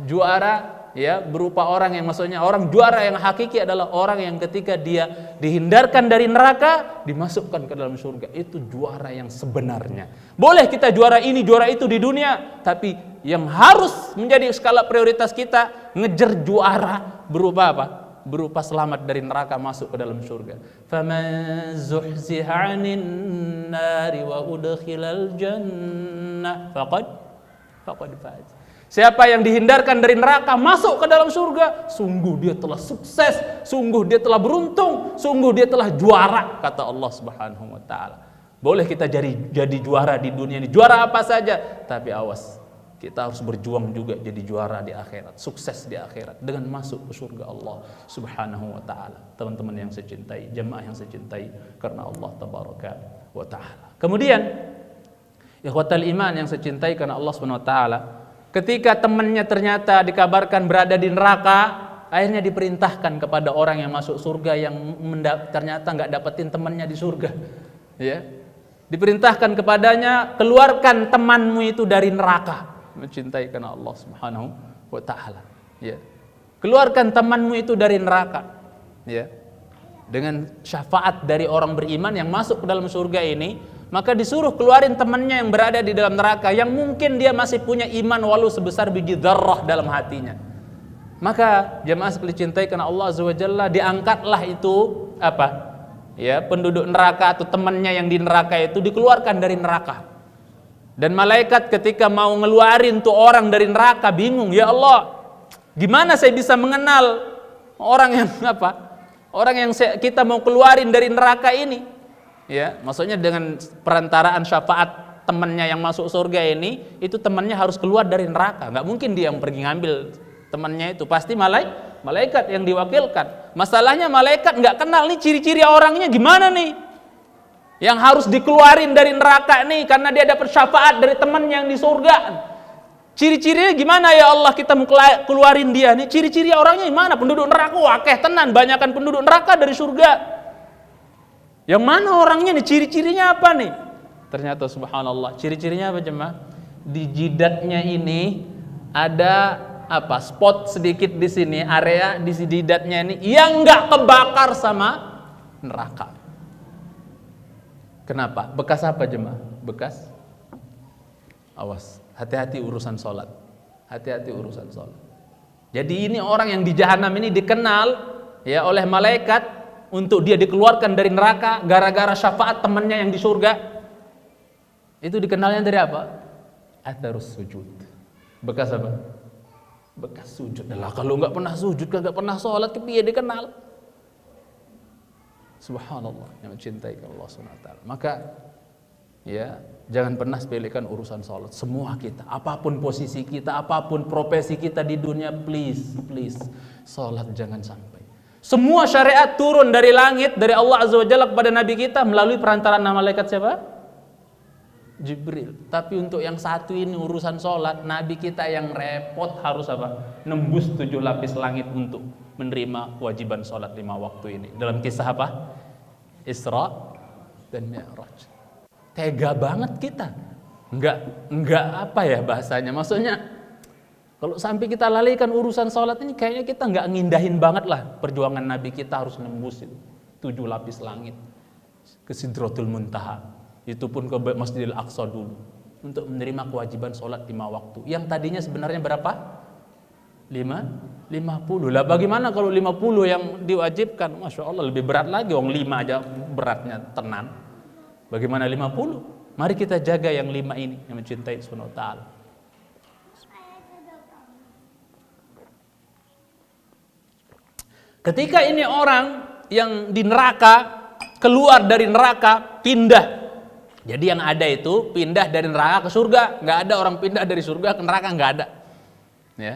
juara berupa orang yang, maksudnya orang juara yang hakiki adalah orang yang ketika dia dihindarkan dari neraka dimasukkan ke dalam surga. Itu juara yang sebenarnya. Boleh kita juara ini juara itu di dunia, tapi yang harus menjadi skala prioritas kita ngejar juara berupa apa? Berupa selamat dari neraka masuk ke dalam surga. Faman zuhziha 'anil nari wa udkhilal jannah faqad faz. Siapa yang dihindarkan dari neraka masuk ke dalam surga, sungguh dia telah sukses, sungguh dia telah beruntung, sungguh dia telah juara, kata Allah Subhanahu wa Ta'ala. Boleh kita jadi juara di dunia ini, juara apa saja, tapi awas, kita harus berjuang juga jadi juara di akhirat, sukses di akhirat dengan masuk ke surga Allah Subhanahu wa Ta'ala. Teman-teman yang saya cintai, jemaah yang saya cintai karena Allah Tabaraka wa Ta'ala. Kemudian ikhwatal iman yang saya cintai karena Allah Subhanahu wa Ta'ala, ketika temannya ternyata dikabarkan berada di neraka, akhirnya diperintahkan kepada orang yang masuk surga yang ternyata nggak dapetin temannya di surga, ya, Diperintahkan kepadanya, keluarkan temanmu itu dari neraka. Mencintai karena Allah Subhanahu wa taala. Ya. Keluarkan temanmu itu dari neraka. Ya. Dengan syafaat dari orang beriman yang masuk ke dalam surga ini, maka disuruh keluarin temannya yang berada di dalam neraka, yang mungkin dia masih punya iman walau sebesar biji dzarrah dalam hatinya. Maka jemaah sekalian cintai karena Allah Azza wa Jalla, diangkatlah itu apa? Ya, penduduk neraka atau temannya yang di neraka itu dikeluarkan dari neraka. Dan malaikat ketika mau ngeluarin tuh orang dari neraka bingung, ya Allah, gimana saya bisa mengenal orang yang apa? Orang yang kita mau keluarin dari neraka ini. Ya, maksudnya dengan perantaraan syafaat temannya yang masuk surga ini, itu temannya harus keluar dari neraka. Nggak mungkin dia yang pergi ngambil temannya itu, pasti malaikat yang diwakilkan. Masalahnya malaikat nggak kenal nih ciri-ciri orangnya gimana nih yang harus dikeluarin dari neraka nih, karena dia dapat syafaat dari temannya yang di surga. Ciri-cirinya gimana ya Allah, kita mau keluarin dia nih, ciri-ciri orangnya gimana? Penduduk neraka wakeh tenan, banyakan penduduk neraka dari surga. Yang mana orangnya nih, ciri-cirinya apa nih? Ternyata subhanallah, ciri-cirinya apa jemaah? Di jidatnya ini ada apa? Spot sedikit di sini, area di jidatnya ini yang nggak kebakar sama neraka. Kenapa? Bekas apa jemaah? Bekas, awas, hati-hati urusan sholat. Hati-hati urusan sholat. Jadi ini orang yang di jahanam ini dikenal ya oleh malaikat untuk dia dikeluarkan dari neraka gara-gara syafaat temannya yang di surga. Itu dikenalnya dari apa? Atharus sujud. Bekas apa? Bekas sujud. Lah kalau nggak pernah sujud, nggak pernah sholat, kepiye dikenal? Subhanallah, yang mencintai Allah Subhanahu wa taala. Maka ya, jangan pernah sepelekan urusan sholat. Semua kita, apapun posisi kita, apapun profesi kita di dunia, please, sholat jangan sampai. Semua syariat turun dari langit, dari Allah Azza wa Jalla kepada Nabi kita melalui perantaraan malaikat siapa? Jibril. Tapi untuk yang satu ini urusan sholat, Nabi kita yang repot harus apa? Nembus 7 lapis langit untuk menerima kewajiban sholat 5 waktu ini. Dalam kisah apa? Isra dan Mi'raj. Tega banget kita. Enggak apa ya bahasanya. Maksudnya kalau sampai kita lalaikan urusan sholat ini, kayaknya kita enggak ngindahin banget lah perjuangan Nabi kita harus nembus itu 7 lapis langit ke Sidratul Muntaha. Itu pun ke Masjidil Aqsa dulu untuk menerima kewajiban sholat 5 waktu. Yang tadinya sebenarnya berapa? 50. Lah bagaimana kalau 50 yang diwajibkan? Masya Allah lebih berat lagi. Wong 5 aja beratnya tenan. Bagaimana 50? Mari kita jaga yang 5 ini, yang mencintai Subhanahu wa ta'ala. Ketika ini orang yang di neraka keluar dari neraka, pindah. Jadi yang ada itu pindah dari neraka ke surga. Nggak ada orang pindah dari surga ke neraka, nggak ada. Ya.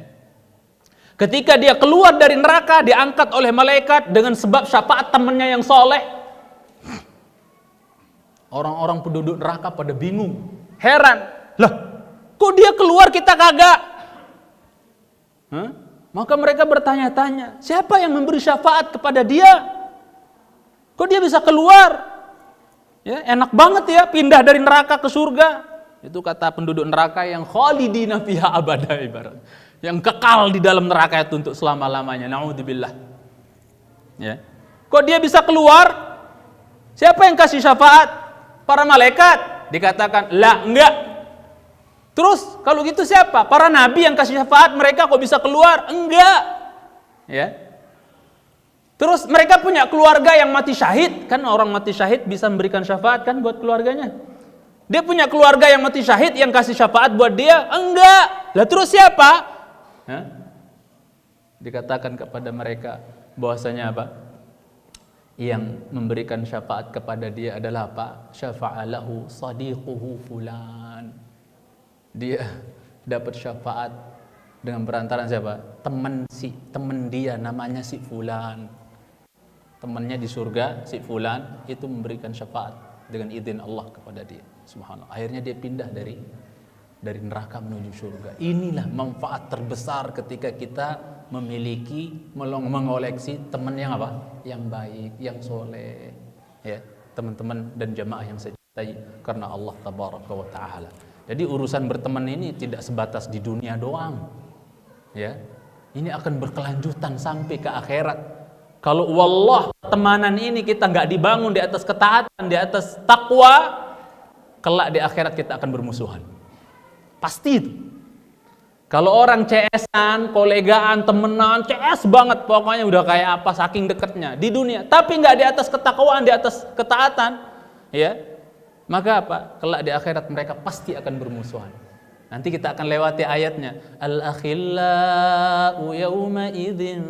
Ketika dia keluar dari neraka, diangkat oleh malaikat dengan sebab syafaat temannya yang soleh. Orang-orang penduduk neraka pada bingung, heran. Lah, kok dia keluar kita kagak? Maka mereka bertanya-tanya, siapa yang memberi syafaat kepada dia? Kok dia bisa keluar? Ya, enak banget ya pindah dari neraka ke surga. Itu kata penduduk neraka yang khalidina fiha abada ibarat. Yang kekal di dalam neraka itu untuk selama-lamanya. Na'udzubillah. Ya. Kok dia bisa keluar? Siapa yang kasih syafaat? Para malaikat. Dikatakan, lah enggak. Terus kalau gitu siapa? Para nabi yang kasih syafaat, mereka kok bisa keluar? Enggak. Ya. Terus mereka punya keluarga yang mati syahid. Kan orang mati syahid bisa memberikan syafaat kan buat keluarganya. Dia punya keluarga yang mati syahid yang kasih syafaat buat dia? Enggak. Lah terus siapa? Dikatakan kepada mereka bahwasanya apa? Yang memberikan syafaat kepada dia adalah apa? Syafa'alahu sadiquhu fulan. Dia dapat syafaat dengan perantaraan siapa? Teman dia namanya si fulan. Temannya di surga si fulan itu memberikan syafaat dengan izin Allah kepada dia. Subhanallah. Akhirnya dia pindah dari neraka menuju surga. Inilah manfaat terbesar ketika kita memiliki, mengoleksi teman yang apa? Yang baik, yang soleh. Ya, teman-teman dan jamaah yang karena Allah tabaraka wa taala. Jadi urusan berteman ini tidak sebatas di dunia doang. Ya. Ini akan berkelanjutan sampai ke akhirat. Kalau wallah pertemanan ini kita nggak dibangun di atas ketaatan, di atas takwa, kelak di akhirat kita akan bermusuhan. Pasti itu. Kalau orang CS-an, kolegaan, temenan, CS banget, pokoknya udah kayak apa saking dekatnya di dunia, tapi nggak di atas ketakwaan, di atas ketaatan, ya, maka apa? Kelak di akhirat mereka pasti akan bermusuhan. Nanti kita akan lewati ayatnya. Al-akhillau yawma idzin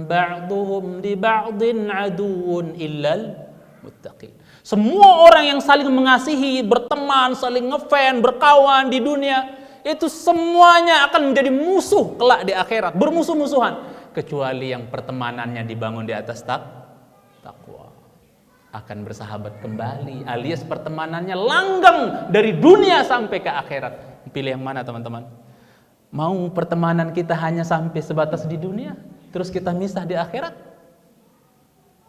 ba'duhum li ba'din aduwwun illal muttaqin. Semua orang yang saling mengasihi, berteman, saling ngefan, berkawan di dunia, itu semuanya akan menjadi musuh kelak di akhirat, bermusuh-musuhan, kecuali yang pertemanannya dibangun di atas takwa, akan bersahabat kembali, alias pertemanannya langgeng dari dunia sampai ke akhirat. Pilih yang mana teman-teman? Mau pertemanan kita hanya sampai sebatas di dunia, terus kita misah di akhirat?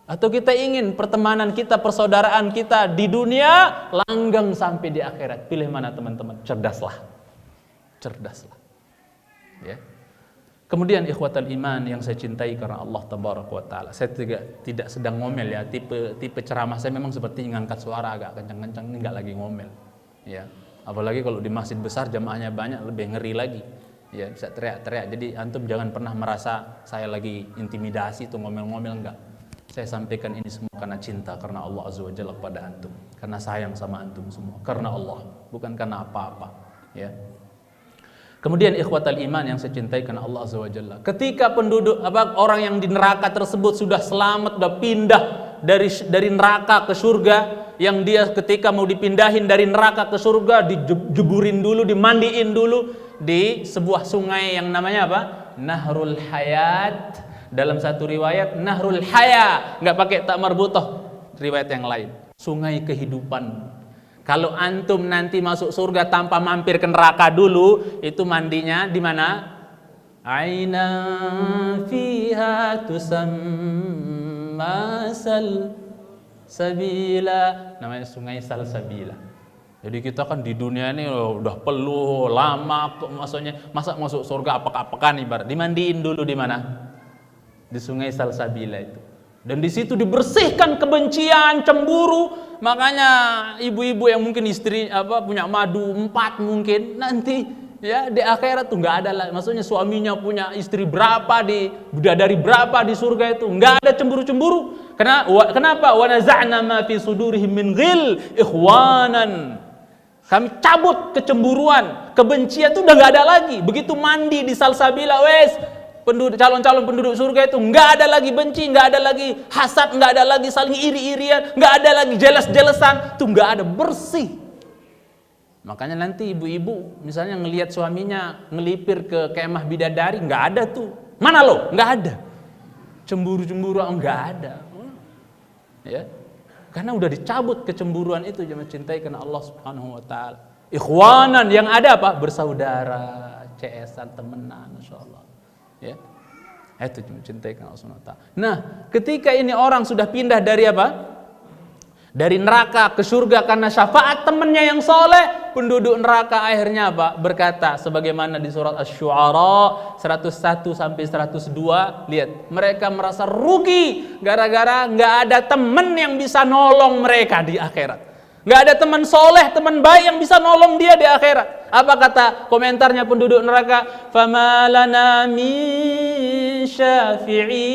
Atau kita ingin pertemanan kita, persaudaraan kita di dunia langgeng sampai di akhirat? Pilih mana teman-teman? Cerdaslah. Ya. Kemudian ikhwatal iman yang saya cintai karena Allah tabaraka wa taala. Saya tidak sedang ngomel ya, tipe ceramah saya memang seperti ngangkat suara agak kencang-kencang, ini enggak lagi ngomel. Ya. Apalagi kalau di masjid besar jamaahnya banyak, lebih ngeri lagi. Ya, bisa teriak-teriak. Jadi antum jangan pernah merasa saya lagi intimidasi atau ngomel-ngomel, enggak. Saya sampaikan ini semua karena cinta, karena Allah azza wa jalla kepada antum, karena sayang sama antum semua, karena Allah, bukan karena apa-apa. Ya. Kemudian ikhwatal iman yang saya cintai karena Allah azza wa jalla, ketika orang yang di neraka tersebut sudah selamat, sudah pindah dari neraka ke surga, yang dia ketika mau dipindahin dari neraka ke surga dijeburin dulu, dimandiin dulu di sebuah sungai yang namanya apa? Nahrul Hayat. Dalam satu riwayat Nahrul Haya, nggak pakai tak marbutah, riwayat yang lain, sungai kehidupan. Kalau antum nanti masuk surga tanpa mampir ke neraka dulu, itu mandinya di mana? Aina fiha tusamma salsabila, namanya sungai Salsabila. Jadi kita kan di dunia ini udah peluh lama, maksudnya masa masuk surga apek-apekan ibarat. Dimandiin dulu di mana? Di sungai Salsabila itu. Dan di situ dibersihkan kebencian, cemburu. Makanya ibu-ibu yang mungkin istri punya madu 4 mungkin nanti ya di akhirat tuh nggak ada lah. Maksudnya suaminya punya istri berapa, bidadari berapa di surga itu nggak ada cemburu-cemburu. Kenapa? Wa naza'na ma fi sudurihim min ghil ikhwanan. Kami cabut kecemburuan, kebencian itu udah nggak ada lagi. Begitu mandi di Salsabila, wes calon-calon penduduk surga itu nggak ada lagi benci, nggak ada lagi hasad, nggak ada lagi saling iri-irian, nggak ada lagi jelas-jelesan, tuh nggak ada, bersih. Makanya nanti ibu-ibu misalnya ngelihat suaminya ngelipir ke kemah bidadari, nggak ada tuh, mana lo? Nggak ada, cemburu-cemburu nggak ada, ya, karena udah dicabut kecemburuan itu. Jangan cintai karena Allah Subhanahu Wa Taala. Ikhwanan, yang ada apa? Bersaudara, CS-an, temenan, insyaallah. Ya, itu mencintai karena Allah Subhanahu wa taala. Nah, ketika ini orang sudah pindah dari apa? Dari neraka ke surga karena syafaat temannya yang soleh, penduduk neraka akhirnya apa? Berkata sebagaimana di surat Asy-Syu'ara 101 sampai 102, lihat, mereka merasa rugi gara-gara nggak ada teman yang bisa nolong mereka di akhirat. Nggak ada teman soleh, teman baik yang bisa nolong dia di akhirat. Apa kata komentarnya penduduk neraka? Fama lana min syafi'in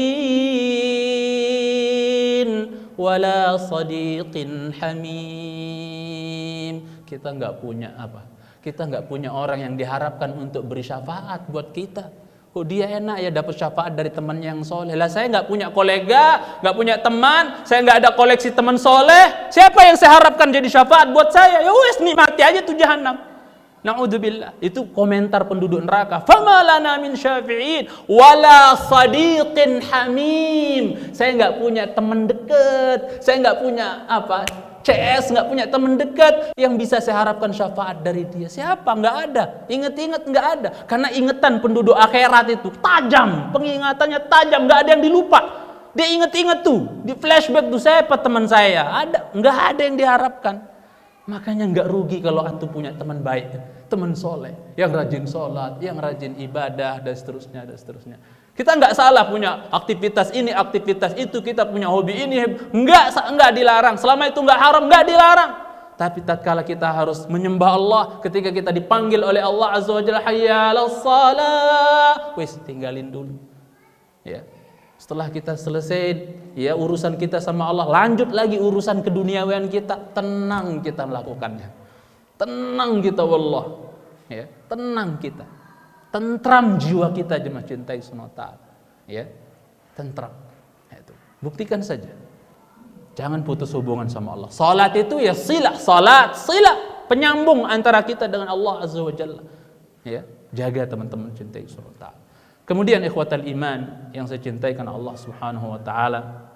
wala sadiqin hamim. Kita nggak punya apa? Kita nggak punya orang yang diharapkan untuk beri syafaat buat kita. Kok dia enak ya dapat syafaat dari temannya yang soleh. Lah saya nggak punya kolega, nggak punya teman, saya nggak ada koleksi teman soleh. Siapa yang saya harapkan jadi syafaat buat saya? Ya wes, nikmati aja tuh jahanam. Na'udzubillah. Itu komentar penduduk neraka. Fama lana min syafi'in wala sadiqin hamim. Saya nggak punya teman dekat, saya nggak punya apa? CS, nggak punya teman dekat yang bisa saya harapkan syafaat dari dia. Siapa? Nggak ada. Ingat-ingat nggak ada. Karena ingatan penduduk akhirat itu tajam, pengingatannya tajam, nggak ada yang dilupa. Dia ingat-ingat tuh, di flashback tuh, siapa teman saya? Ada? Nggak ada yang diharapkan. Makanya nggak rugi kalau antum punya teman baik, teman soleh, yang rajin sholat, yang rajin ibadah, dan seterusnya, dan seterusnya. Kita nggak salah punya aktivitas ini, aktivitas itu, kita punya hobi ini, nggak dilarang. Selama itu nggak haram, nggak dilarang. Tapi tatkala kita harus menyembah Allah, ketika kita dipanggil oleh Allah Azza wa Jalla, hayya 'alas shalah, wis tinggalin dulu. Ya. Setelah kita selesai ya urusan kita sama Allah, lanjut lagi urusan keduniawian kita, tenang kita melakukannya. Tenang kita wallah. Ya, tenang kita. Tentram jiwa kita jemaah cintai sunata. Ya. Tentram. Itu. Buktikan saja. Jangan putus hubungan sama Allah. Salat itu ya silah, penyambung antara kita dengan Allah Azza wa Jalla. Ya, jaga teman-teman cintai sunata. Kemudian ikhwatal iman yang saya cintai karena Allah Subhanahu wa taala.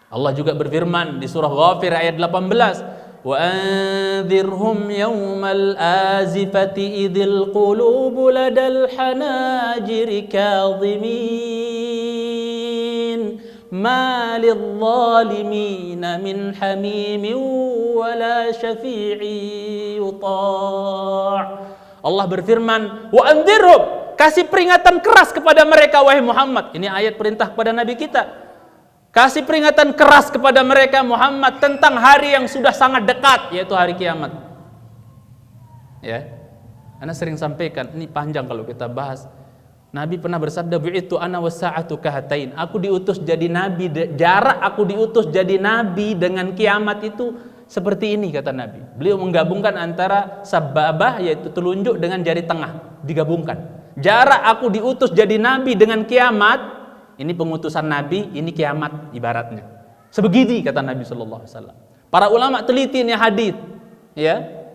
Allah juga berfirman di surah Ghafir ayat 18, "Wa anzirhum yaumal azifati idzil qulubu ladal hanajiri kadhimin ma lidh-dhalimin min hamimin wala syafi'i yuta'." Allah berfirman, "Wa anzirhum", kasih peringatan keras kepada mereka wahai Muhammad. Ini ayat perintah kepada Nabi kita. Kasih peringatan keras kepada mereka Muhammad tentang hari yang sudah sangat dekat, yaitu hari kiamat. Ya. Ana sering sampaikan, ini panjang kalau kita bahas. Nabi pernah bersabda, "Bu'itu ana was-sa'atu kahatain." Aku diutus jadi nabi, jarak aku diutus jadi nabi dengan kiamat itu seperti ini, kata Nabi. Beliau menggabungkan antara sababah, yaitu telunjuk, dengan jari tengah, digabungkan. Jarak aku diutus jadi nabi dengan kiamat, ini pengutusan nabi, ini kiamat ibaratnya. Sebegini kata Nabi sallallahu alaihi wasallam. Para ulama teliti ini hadis, ya.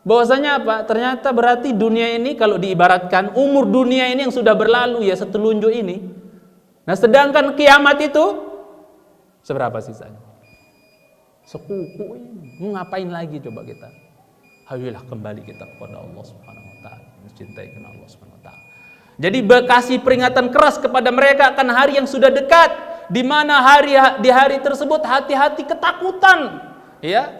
Bahwasanya apa? Ternyata berarti dunia ini kalau diibaratkan umur dunia ini yang sudah berlalu ya setelunjuk ini. Nah, sedangkan kiamat itu seberapa sisanya? Sekuku ini. Mau ngapain lagi coba kita? Ayolah kembali kita kepada Allah Subhanahu wa taala. Mencintai karena Allah Subhanahu wa taala. Jadi bekasi peringatan keras kepada mereka akan hari yang sudah dekat, di mana di hari tersebut hati-hati ketakutan. Ya,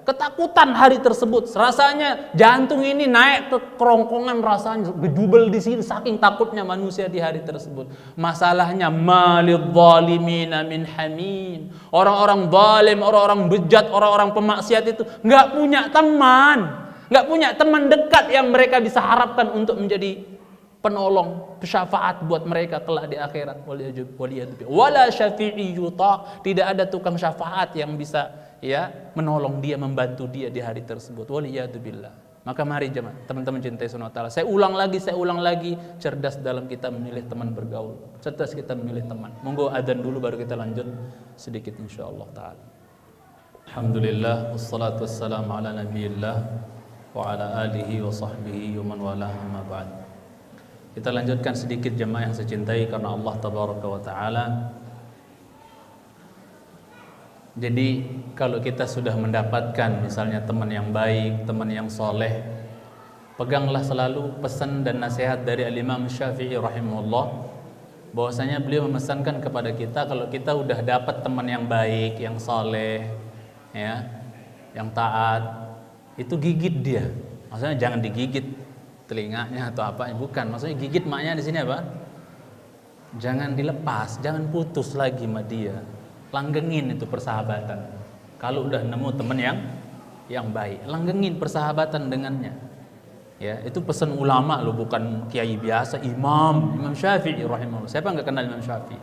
ketakutan hari tersebut. Rasanya jantung ini naik ke kerongkongan, rasanya gejubel di sini saking takutnya manusia di hari tersebut. Masalahnya malidh-dhalimina min hamim. Orang-orang zalim, orang-orang bejat, orang-orang pemaksiat itu enggak punya teman dekat yang mereka bisa harapkan untuk menjadi penolong, syafaat buat mereka kelak di akhirat. Wala syafi'i yuta', tidak ada tukang syafaat yang bisa menolong dia, membantu dia di hari tersebut. Waliyadzubillah. Maka mari jemaah, teman-teman cintai Subhanahu wa taala. Saya ulang lagi, cerdas dalam kita memilih teman bergaul. Cerdas kita memilih teman. Monggo adzan dulu baru kita lanjut sedikit insyaallah taala. Alhamdulillah wassalatu wassalamu ala nabiyillah wa ala alihi wa sahbihi wa man wala amma ba'd. Kita lanjutkan sedikit jemaah yang saya cintai karena Allah tabaraka wa taala. Jadi kalau kita sudah mendapatkan misalnya teman yang baik, teman yang soleh, peganglah selalu pesan dan nasihat dari Al-Imam Syafi'i rahimahullah, bahwasanya beliau memesankan kepada kita kalau kita udah dapat teman yang baik, yang soleh, yang taat, itu gigit dia. Maksudnya jangan digigit telinganya atau apa, bukan. Maksudnya gigit maknya di sini apa? Jangan dilepas, jangan putus lagi sama dia. Langgengin itu persahabatan. Kalau udah nemu teman yang baik, langgengin persahabatan dengannya. Ya, itu pesan ulama loh, bukan kiai biasa, Imam Syafi'i rahimahullah. Siapa enggak kenal Imam Syafi'i?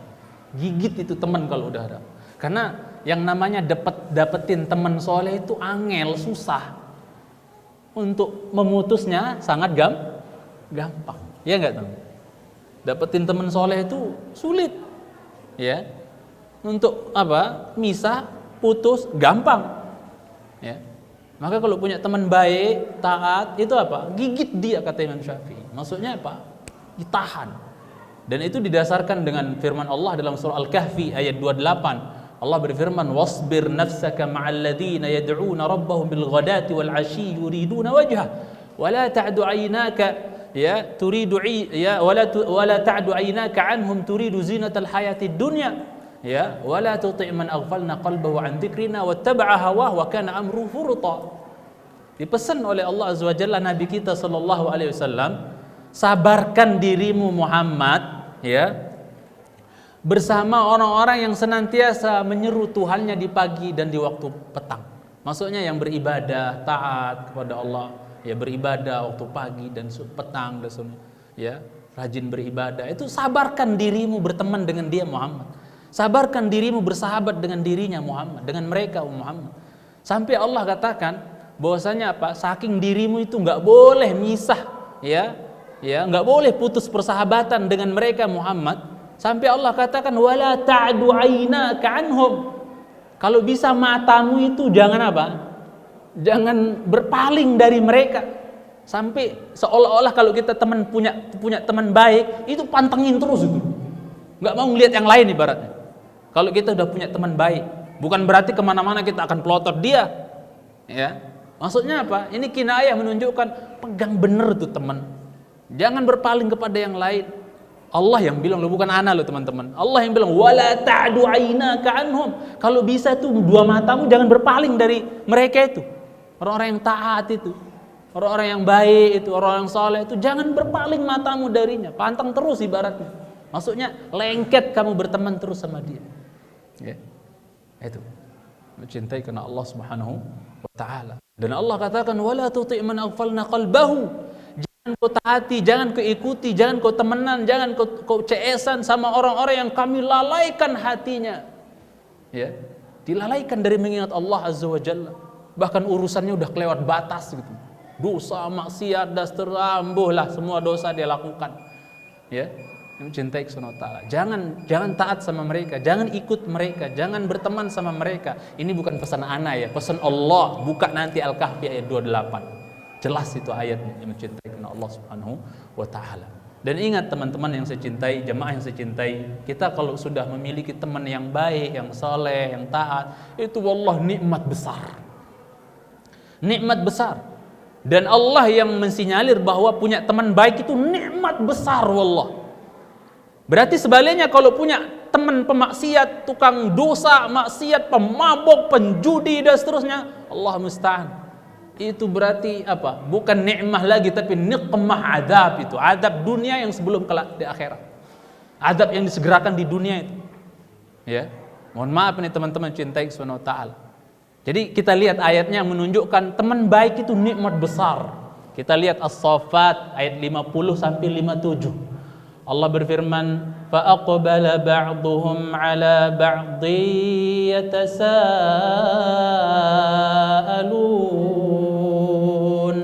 Gigit itu teman kalau udah ada. Karena yang namanya dapetin teman soleh itu angel, susah. Untuk memutusnya sangat gampang. Ya enggak, teman? Dapetin teman soleh itu sulit. Ya. Untuk apa? Misah, putus, gampang. Ya. Maka kalau punya teman baik, taat, itu apa? Gigit dia, kata Imam Syafi'i. Maksudnya apa? Ditahan. Dan itu didasarkan dengan firman Allah dalam surah Al-Kahfi ayat 28. Allah berfirman, "Wasbir nafsaka ma'al ladzina yad'una rabbahum bil ghadati wal 'ashyi yuriduna wajha wa la ta'du 'aynaka wala ta'du 'aynaka 'anhum turidu zinatal hayatid dunya." Ya, wala tuti' man aghfalna qalbahu an dzikrina wattaba'a hawah wa kana amruhu furuta. Dipesan oleh Allah Azza wa Jalla Nabi kita sallallahu alaihi wasallam, sabarkan dirimu Muhammad, ya, bersama orang-orang yang senantiasa menyeru Tuhannya di pagi dan di waktu petang. Maksudnya yang beribadah, taat kepada Allah, ya, beribadah waktu pagi dan petang dan sebagainya, ya, rajin beribadah. Itu sabarkan dirimu berteman dengan dia Muhammad. Sabarkan dirimu bersahabat dengan dirinya Muhammad, dengan mereka Muhammad. Sampai Allah katakan bahwasanya apa? Saking dirimu itu nggak boleh misah, ya, nggak boleh putus persahabatan dengan mereka Muhammad. Sampai Allah katakan wala ta'du 'ainaka 'anhum. Kalau bisa matamu itu jangan apa? Jangan berpaling dari mereka. Sampai seolah-olah kalau kita punya teman baik, itu pantengin terus itu. Nggak mau ngelihat yang lain ibaratnya. Kalau kita udah punya teman baik, bukan berarti kemana-mana kita akan pelotot dia, ya. Maksudnya apa? Ini kinayah menunjukkan pegang bener tuh teman. Jangan berpaling kepada yang lain. Allah yang bilang, lo bukan ana lo teman-teman. Allah yang bilang wala ta'du 'ainaka 'anhum. Kalau bisa tuh dua matamu jangan berpaling dari mereka itu. Orang-orang yang taat itu, orang-orang yang baik itu, orang yang saleh itu, jangan berpaling matamu darinya. Pantang terus ibaratnya. Maksudnya lengket kamu berteman terus sama dia. Ya. Itu. Mencintai karena Allah Subhanahu wa taala. Dan Allah katakan wala tuti' man aghfalna qalbahu. Jangan kau taati, jangan kau ikuti, jangan kau temenan, jangan kau CS-an sama orang-orang yang kami lalaikan hatinya. Ya. Dilalaikan dari mengingat Allah Azza wa Jalla. Bahkan urusannya udah kelewat batas gitu. Dosa, maksiat, das terambuhlah semua dosa dia lakukan. Ya. Mencintai Subhanahu wa taala. Jangan taat sama mereka, jangan ikut mereka, jangan berteman sama mereka. Ini bukan pesan ana ya, pesan Allah. Buka nanti Al-Kahfi ayat 28. Jelas itu ayatnya yang mencintai karena Allah Subhanahu wa taala. Dan ingat teman-teman yang saya cintai, jemaah yang saya cintai, kita kalau sudah memiliki teman yang baik, yang saleh, yang taat, itu wallah nikmat besar. Nikmat besar. Dan Allah yang mensinyalir bahwa punya teman baik itu nikmat besar wallah. Berarti sebaliknya kalau punya teman pemaksiat, tukang dosa, maksiat, pemabok, penjudi dan seterusnya, Allah musta'an. Itu berarti apa? Bukan nikmah lagi tapi niqmah adab itu. Adab dunia yang sebelum kelak di akhirat. Adab yang disegerakan di dunia itu. Ya. Mohon maaf nih teman-teman cintai Subhanahu wa taala. Jadi kita lihat ayatnya menunjukkan teman baik itu nikmat besar. Kita lihat As-Saffat ayat 50 sampai 57. Allah berfirman, فَأَقْبَلَ بَعْضُهُمْ عَلَى بَعْضٍ يَتَسَاءَلُونَ.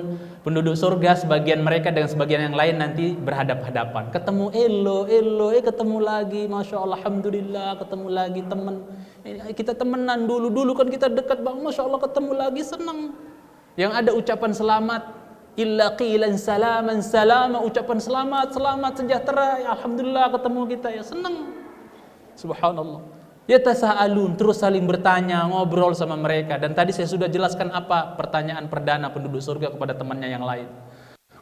Penduduk surga sebagian mereka dengan sebagian yang lain nanti berhadap-hadapan. Ketemu ketemu lagi, Masya Allah, Alhamdulillah, ketemu lagi teman. Kita temenan dulu kan kita dekat bang, Masya Allah ketemu lagi, senang. Yang ada ucapan selamat, illa qilan salaman salama, ucapan selamat sejahtera, ya alhamdulillah ketemu kita, ya senang. Subhanallah. Yatasaalun, terus saling bertanya, ngobrol sama mereka. Dan tadi saya sudah jelaskan apa pertanyaan perdana penduduk surga kepada temannya yang lain.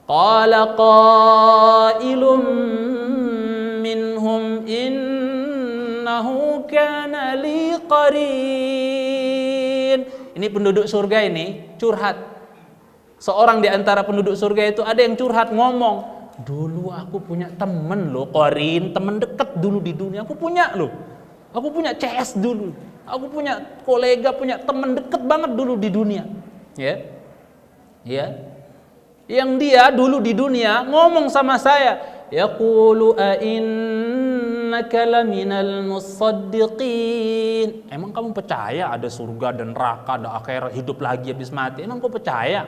Qala qailum minhum innahu kana li qarin. Ini penduduk surga ini curhat. Seorang di antara penduduk surga itu ada yang curhat ngomong, dulu aku punya temen loh, qarin, temen deket dulu di dunia, aku punya loh. Aku punya CS dulu. Aku punya kolega, punya temen deket banget dulu di dunia. Ya. Yang dia dulu di dunia ngomong sama saya, yaqulu a innaka laminal musaddiqin. Emang kamu percaya ada surga dan neraka, ada akhirat, hidup lagi habis mati? Emang kau percaya?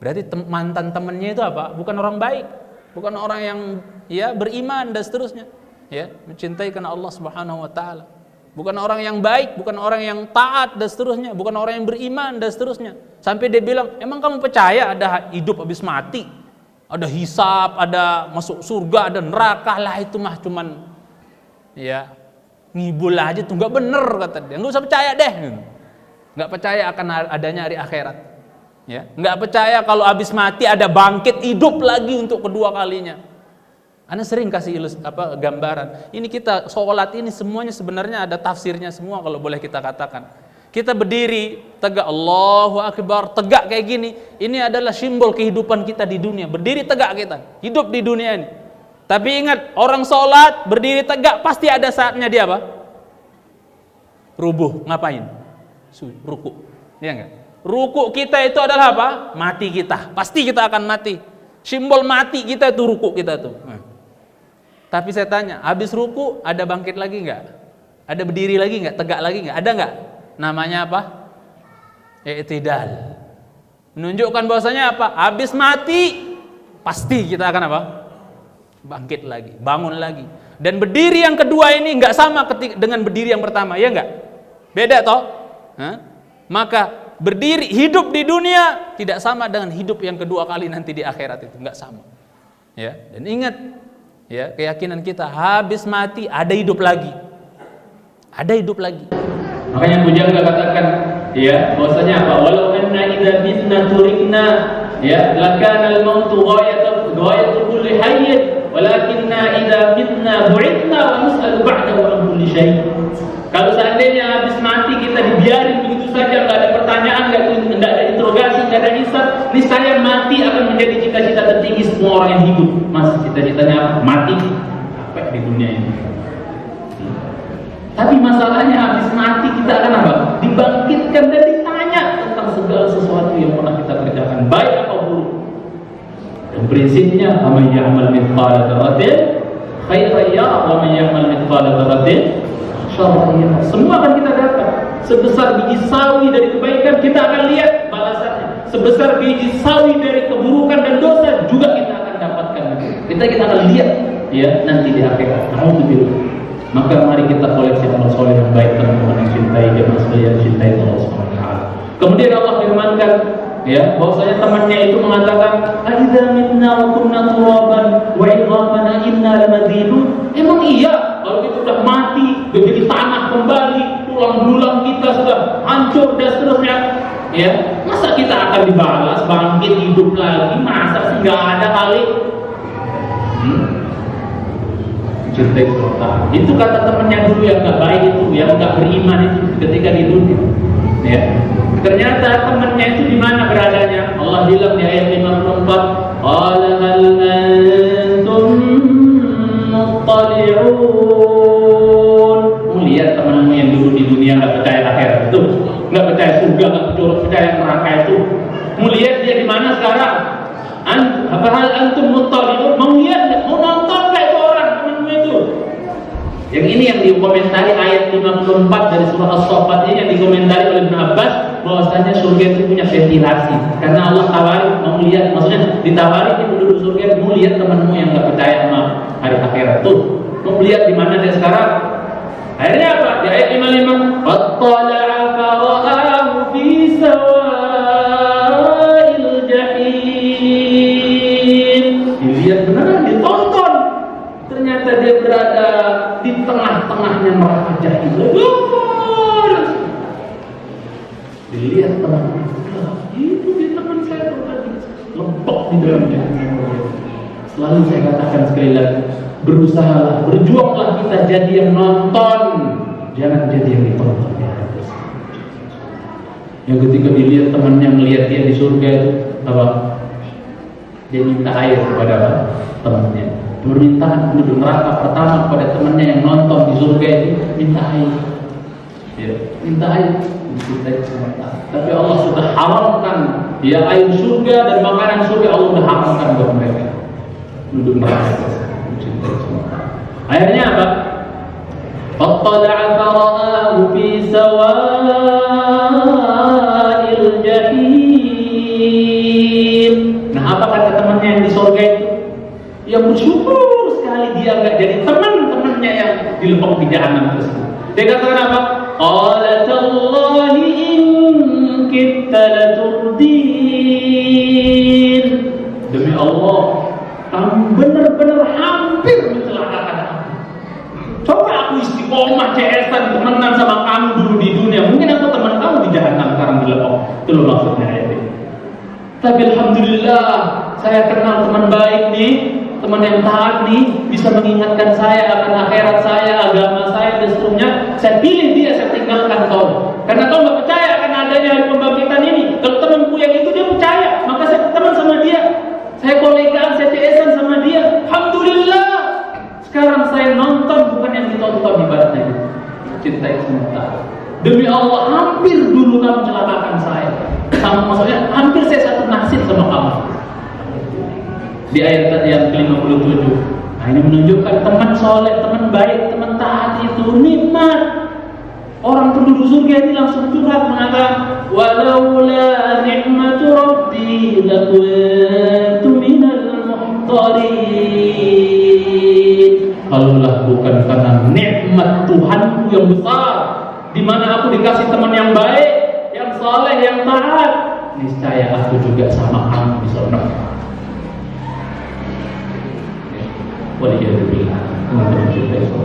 Berarti mantan temannya itu apa? Bukan orang baik, bukan orang yang ya beriman dan seterusnya. Ya, mencintai karena Allah Subhanahu wa taala. Bukan orang yang baik, bukan orang yang taat dan seterusnya, bukan orang yang beriman dan seterusnya. Sampai dia bilang, "Emang kamu percaya ada hidup habis mati? Ada hisab, ada masuk surga, ada neraka?" Lah itu mah cuman ya ngibul aja tuh, enggak bener kata dia. Enggak usah percaya deh. Enggak percaya akan adanya hari akhirat. Ya, enggak percaya kalau habis mati ada bangkit hidup lagi untuk kedua kalinya. Ana sering kasih gambaran. Ini kita sholat ini semuanya sebenarnya ada tafsirnya semua kalau boleh kita katakan. Kita berdiri tegak, Allahu Akbar, tegak kayak gini. Ini adalah simbol kehidupan kita di dunia. Berdiri tegak kita, hidup di dunia ini. Tapi ingat, orang sholat berdiri tegak pasti ada saatnya dia apa? Rubuh. Ngapain? Ruku. Iya enggak? Ruku kita itu adalah apa? Mati kita. Pasti kita akan mati. Simbol mati kita itu ruku kita tuh. Tapi saya tanya, habis ruku ada bangkit lagi enggak? Ada berdiri lagi enggak? Tegak lagi enggak? Ada enggak? Namanya apa? I'tidal. Menunjukkan bahwasanya apa? Habis mati pasti kita akan apa? Bangkit lagi, bangun lagi. Dan berdiri yang kedua ini enggak sama dengan berdiri yang pertama, ya enggak? Beda toh? Maka berdiri hidup di dunia tidak sama dengan hidup yang kedua kali nanti di akhirat, itu enggak sama. Ya, dan ingat ya, keyakinan kita habis mati ada hidup lagi. Ada hidup lagi. Makanya Bujangga katakan ya, bahwasanya apa? Walau anna idza mitna turikna ya, lakana al-mautu ghayatu kulli hayy, walakinna idza mitna bu'ithna wa nus'alu ba'dahu an kulli syai'. Kalau seandainya habis mati kita dibiarin begitu saja, enggak ada pertanyaan, enggak ada interogasi, enggak ada hisab, niscaya mati akan menjadi cita-cita tertinggi semua orang yang hidup. Mas, cita-citanya apa? Mati. Apa di dunia ini? Tapi masalahnya habis mati kita akan apa? Dibangkitkan dan ditanya tentang segala sesuatu yang pernah kita kerjakan, baik atau buruk. Dan prinsipnya, "Man ya'mal mithqala dzarratin khairan yarah wa man ya'mal mithqala dzarratin syarran yarah." Semua akan kita dapat. Sebesar biji sawi dari kebaikan kita akan lihat balasannya. Sebesar biji sawi dari keburukan dan dosa juga kita akan dapatkan. Kita akan lihat ya nanti di akhirat. Alhamdulillah. Maka mari kita koleksi amal soleh yang baik, teman-teman yang cintai jemaah sekalian, cintai Allah Subhanahu wa taala. Kemudian Allah firmankan ya, bahwasanya temannya itu mengatakan, "Aidza minna wa kunna turaban wa idhamana inna lamadinun." Emang iya kalau kita sudah mati, menjadi tanah kembali, tulang-tulang kita sudah hancur dan seterusnya. Ya, masa kita akan dibalas, bangkit hidup lagi? Masa sih enggak ada kali? Cintai Allah. Itu kata temannya dulu yang nggak baik itu, yang nggak beriman itu ketika di dunia. Ya. Ternyata temannya itu di mana beradanya? Allah bilang di ayat 54, "Qala hal antum muttali'un." Lihat temanmu yang dulu di dunia nggak percaya akhirat itu, nggak percaya surga, nggak percaya neraka itu. Mau lihat dia di mana sekarang? Apa hal antum muttali'un? Mau lihat, mau nonton nggak itu orang temanmu itu? Yang ini yang dikomentari ayat 54 dari surah As-Saffat ini, yang dikomentari oleh Ibnu Abbas, bahwasanya surga itu punya ventilasi. Karena Allah tawari, mau lihat, maksudnya ditawari di penduduk surga, mau lihat temanmu yang nggak percaya sama hari akhirat tuh, mau lihat di mana dia sekarang. Akhirnya apa? Di ayat 55, "Fattala'a fara'ahu fi sawa'il jahim." Dilihat beneran, ditonton. Ternyata dia berada di tengah-tengahnya neraka jahim. Dilihat teman, itu di teman saya tadi lempok di dalamnya. Selalu saya katakan sekali lagi, berusahalah, berjuanglah kita jadi yang nonton, jangan jadi yang ditonton. Yang ketika dilihat temannya melihat dia di surga itu apa? Dia minta air kepada temannya. Permintaan penduduk neraka pertama kepada temannya yang nonton di surga itu minta air. Ya, minta air. Tapi Allah sudah haramkan ya air surga dan makanan surga, Allah sudah haramkan buat mereka. Penduduk neraka. Akhirnya apa? Fattala'a fara'ahu fi sawa'il jahim. Nah, apa kata temannya yang di surga itu? Yang bersyukur sekali dia enggak jadi teman-temannya yang dilempok di jahanam tersebut. Dia katakan apa? Qala tallahi in kitta laturdin. Demi Allah, kamu benar-benar hampir mencelakakan aku. Coba aku istiqomah CS-an temenan sama kamu dulu di dunia, mungkin aku teman kamu di jahanam sekarang dilempok. Itu loh maksudnya ayat ini. Tapi alhamdulillah, saya kenal teman baik nih, teman yang taat nih bisa mengingatkan saya akan akhirat saya, agama saya, dan seterusnya, saya pilih dia, saya tinggalkan kau. Karena kau nggak percaya akan adanya hari pembangkitan ini. Kalau temanku yang itu dia percaya, maka saya teman sama dia, saya kolegaan, saya TS-an sama dia. Alhamdulillah. Sekarang saya nonton bukan yang ditonton ibaratnya itu. Cintai sementara. Demi Allah, hampir dulu kamu celakakan saya. Sama maksudnya, hampir saya satu nasib sama kamu. Di ayat yang ke-57. Nah, ini menunjukkan teman soleh, teman baik, teman taat itu nikmat. Orang penduduk surga ini langsung curhat mengatakan, walaula ni'matu rabbi lakuntu minal muhtarin. Kalaulah bukan karena nikmat Tuhanku yang besar, di mana aku dikasih teman yang baik, yang saleh, yang taat, niscaya aku juga sama kamu di surga. Waliyadzubillah.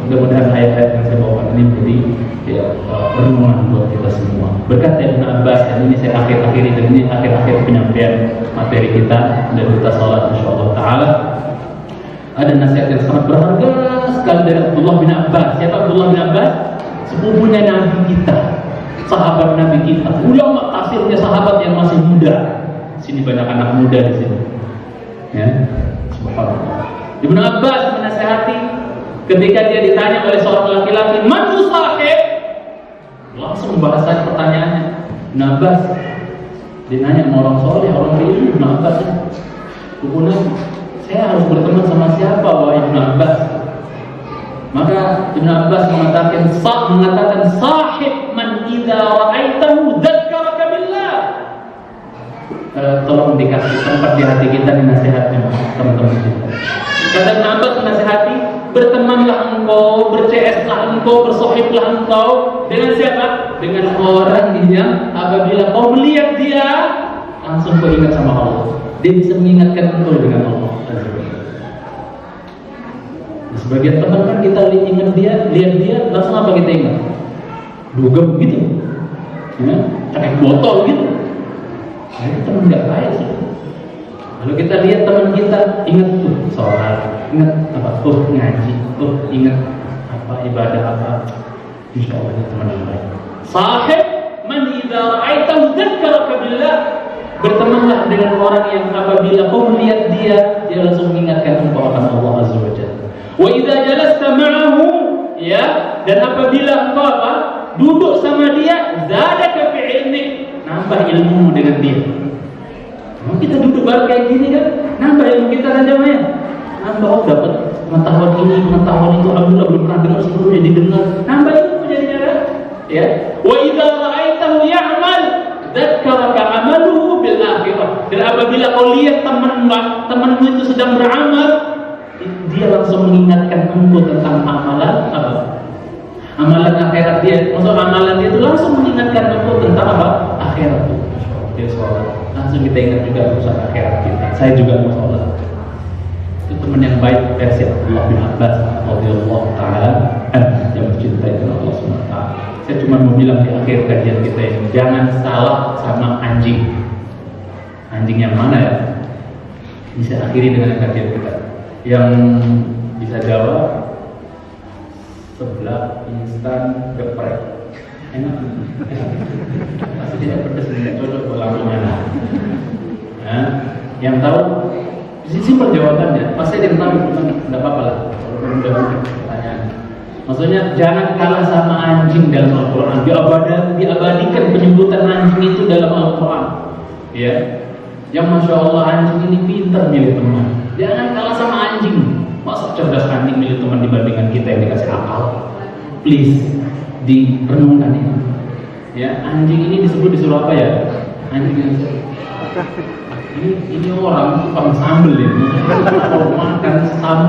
Mudah-mudahan ayat-ayat yang saya bawakan ini menjadi renungan buat kita semua. Berkat Ibnu Abbas, dan ini saya akhir-akhiri, dan ini akhir-akhir penyampaian materi kita, dan kita sholat insyaallah taala. Ada nasihat yang sangat berharga sekali dari Abdullah bin Abbas. Siapa Abdullah bin Abbas? Sepupunya Nabi kita, sahabat Nabi kita, ulama tafsirnya, sahabat yang masih muda. Sini banyak anak muda di sini. Ya, subhanallah. Ibnu Abbas menasihati ketika dia ditanya oleh seorang laki-laki, "Man sahib?" Langsung membahasakan pertanyaannya. Ibnu Abbas ditanya sama orang soleh, orang berilmu. Ibnu Abbas, kemudian saya harus berteman sama siapa, wahai Ibnu Abbas? Maka Ibnu Abbas mengatakan sahib man idza ra'aitahu dzakkaraka billah. Tolong dikasih tempat di hati kita di nasihatnya teman-teman kita. Kata Ibnu Abbas menasihati, bertemanlah engkau, ber-CS-lah engkau, bersohiblah engkau dengan siapa? Dengan orang yang apabila kau melihat dia langsung kau ingat sama Allah. Dia bisa mengingatkan engkau dengan Allah. Sebagian teman kan kita ingat dia, lihat dia, langsung apa kita ingat? Dugem gitu, ya, cekek botol gitu. Nah, itu teman nggak baik sih. Kalau kita lihat teman kita, ingat tuh sholat, ingat apa? Oh ngaji, oh ingat apa ibadah apa? Insya Allah itu teman yang baik. Sahib man idza ra'aitahu dzakkaraka billah. Bertemanlah dengan orang yang apabila kau melihat dia langsung mengingatkan engkau akan Allah Azza wa Jalla. Wa idza jalasta ma'ahu, ya, dan apabila engkau apa? Duduk sama dia, zadaka fi ilmik, nambah ilmu dengan dia. Kalau kita duduk baru kayak gini kan, nambah ilmu kita kan jamaah. Nambah, oh dapat pengetahuan ini, pengetahuan itu, alhamdulillah belum pernah dengar, sebelumnya didengar. Nambah ilmu jadinya kan? Ya. Wa idza ra'aitahu ya'mal dzakkaraka 'amaluhu bil akhirah. Dan apabila kau lihat temanmu itu sedang beramal, dia langsung mengingatkan engkau tentang amalan apa? Amalan akhirat dia. Maksud amalan dia itu langsung mengingatkan engkau tentang apa? Akhirat itu. Dia sholat, langsung kita ingat juga urusan akhirat kita. Saya juga mau sholat. Itu teman yang baik versi Abdullah bin Abbas radhiyallahu taala yang mencintai Allah Subhanahu wa taala. Saya cuma mau bilang di akhir kajian kita ini, jangan salah sama anjing. Anjing yang mana ya? Bisa akhiri dengan kajian kita. Yang bisa jawab sebelah instan geprek. Enak. Masih tidak pedas, tidak cocok kalau mana. Nah, yang tahu simpel jawabannya. Pasti ada yang tahu, enggak apa-apa lah. Kalau belum jawab pertanyaan. Maksudnya jangan kalah sama anjing dalam Al-Quran. Diabadikan penyebutan anjing itu dalam Al-Quran. Ya, yang masya Allah anjing ini pintar milih teman. Jangan kalah sama anjing. Masa cerdas anjing milih teman dibandingkan kita yang dikasih akal? Please direnungkan ini. Ya, anjing ini disebut disuruh apa ya? Anjing ini orang tukang sambel ya. Kalau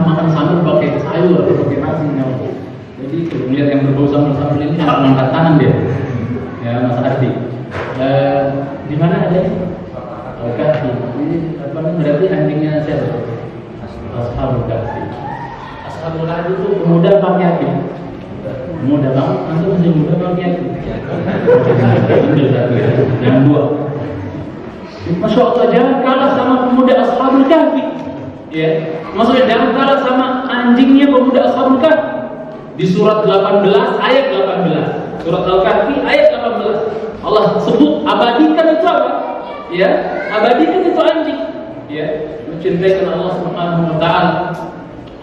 makan sambel pakai sayur atau pakai nasi. Jadi kalau melihat yang berbau sambel ini akan angkat tangan dia. Ya, Mas Ardi. Di mana ada? Kahfi. Ini apa namanya? Berarti anjingnya siapa? Ashabul Kahfi. Ashabul Kahfi itu pemuda pakai apa? Muda banget, antum masih muda banget. Ambil satu ya, yang dua. Masya Allah, jangan kalah sama pemuda Ashabul Kahfi. Ya, Maksudnya jangan kalah sama anjingnya pemuda Ashabul Kahfi. Di surat 18 ayat 18. Surat Al-Kahfi ayat 18. Allah sebut abadikan itu apa? Ya, abadikan itu anjing. Ya, mencintai Allah Subhanahu wa taala.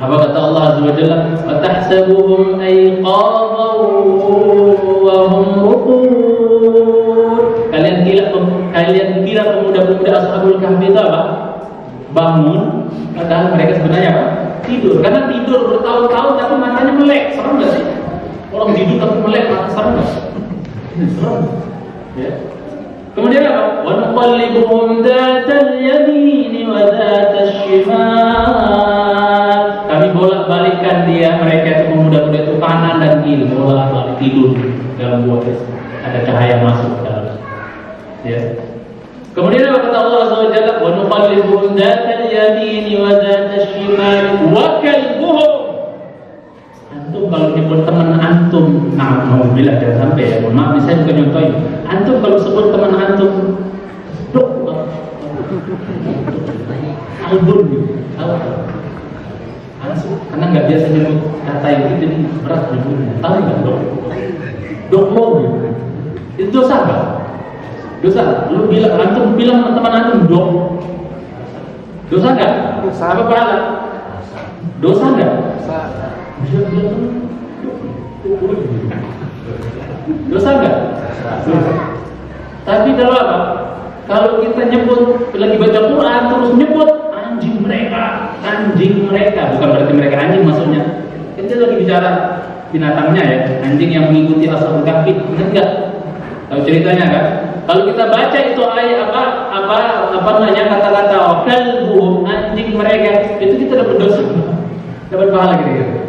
Apa kata Allah Azza wa Jalla? "Wa tahsabuhum ayqadhan wa hum ruqud." Kalian kira pemuda-pemuda Ashabul Kahfi itu apa? Bangun, padahal mereka sebenarnya apa? Tidur. Karena tidur bertahun-tahun tapi matanya melek. Serem enggak sih? Orang tidur tapi melek mata, serem enggak? Serem. Ya. Kemudian apa? Wa nuqallibuhum dzatal yamin wa dzatal shimal. Kami bolak-balikkan mereka itu pemuda-pemuda itu kanan dan kiri, bolak-balik tidur dalam gua. Ada cahaya masuk ke dalam. Ya. Kemudian apa kata Allah Azza wa Jalla? Wa nuqallibuhum dzatal yamin wa dzatal shimal wa kalbuhum. Antum kalau nyebut teman antum, alhamdulillah jangan sampai ya. Mohon maaf, saya bukan nyontohin. Antum kalau sebut teman antum, dok, album gitu, karena nggak biasa nyebut kata itu jadi berat nyebutnya. Tahu nggak dok? Dok lo gitu. Itu dosa nggak? Dosa. Lu bilang antum bilang teman antum dok, dosa nggak? Apa pahala? Dosa nggak? Dosa enggak? Tapi kalau apa? Kalau kita nyebut lagi baca Quran terus nyebut anjing mereka, bukan berarti mereka anjing maksudnya. Kita lagi bicara binatangnya ya, anjing yang mengikuti Ashabul Kahfi, ingat enggak? Tahu ceritanya kan? Kalau kita baca itu ayat apa namanya kata-kata kalbuhum, anjing mereka, itu kita dapat dosa, dapat pahala kira-kira.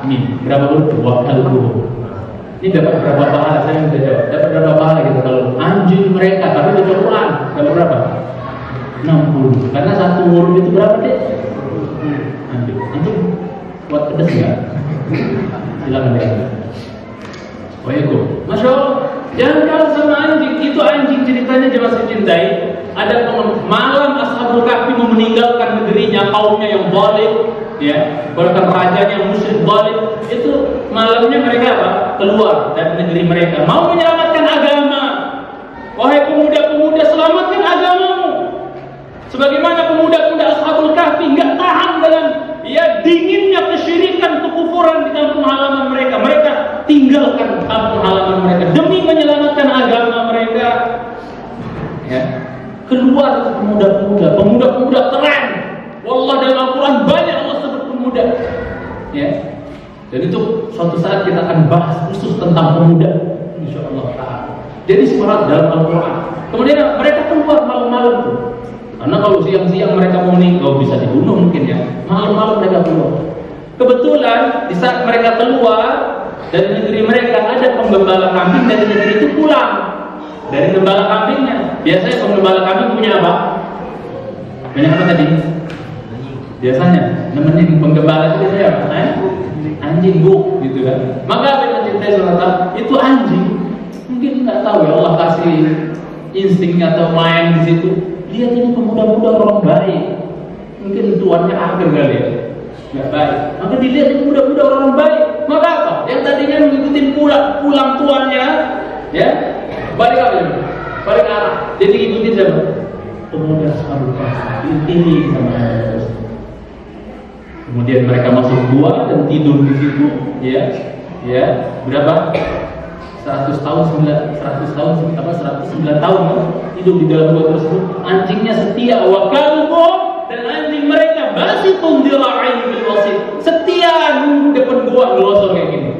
Mim. Berapa huruf? Wa kalbuhum. Ini dapat berapa pahala? Saya minta jawab. Dapat berapa pahala gitu kalau anjing mereka tapi baca Quran? Dapat berapa? 60. Karena satu huruf itu berapa deh? Anjing. Anjing buat pedes enggak? Silakan deh. Waalaikumsalam. Masya Allah. Jangan kalah sama anjing. Itu anjing ceritanya jemaah cintai. Ada malam Ashabul Kahfi mau meninggalkan negerinya, kaumnya yang zalim, ya, bahkan rajanya yang musyrik zalim. Itu malamnya mereka apa? Keluar dari negeri mereka, mau menyelamatkan agama. Wahai pemuda-pemuda, selamatkan agamamu. Sebagaimana pemuda-pemuda Ashabul Kahfi enggak tahan dengan dinginnya kesyirikan, kekufuran di kampung halaman mereka. Mereka tinggalkan kampung halaman mereka demi menyelamatkan agama mereka. Ya. Keluar pemuda-pemuda keren. Wallah dalam Al-Quran banyak Allah sebut pemuda. Ya. Dan itu suatu saat kita akan bahas khusus tentang pemuda, insyaallah taala. Jadi semangat dalam Al-Quran. Kemudian mereka keluar malam-malam tuh. Karena kalau siang-siang mereka mau menikah, bisa dibunuh mungkin ya. Malam-malam mereka keluar. Kebetulan di saat mereka keluar dari negeri mereka ada penggembala kambing dari negeri itu pulang. Dari gembala kambingnya. Biasanya penggembala kambing punya apa? Banyak apa tadi? Biasanya nemenin penggembala itu biasanya apa? Anjing bu, gitu kan. Maka apa yang mencintai surata? Itu anjing. Mungkin nggak tahu ya Allah kasih insting atau main di situ. Lihat ini pemuda-pemuda orang baik. Mungkin tuannya akhir kali ya. Nggak baik. Maka dilihat ini pemuda-pemuda orang baik. Maka apa? Yang tadinya mengikuti pulang tuannya, ya. Balik apa ini? Balik arah. Jadi ikutin siapa? Pemuda Ashabul Kahfi. Dipilih sama Allah. Kemudian mereka masuk gua dan tidur di situ, ya. Berapa? 100 tahun 109 tahun kan? Hidup di dalam gua tersebut. Anjingnya setia, wa kalbuhum, dan anjing mereka basitun dira'aihi bil wasit. Setia nunggu depan gua ngelosor kayak gini.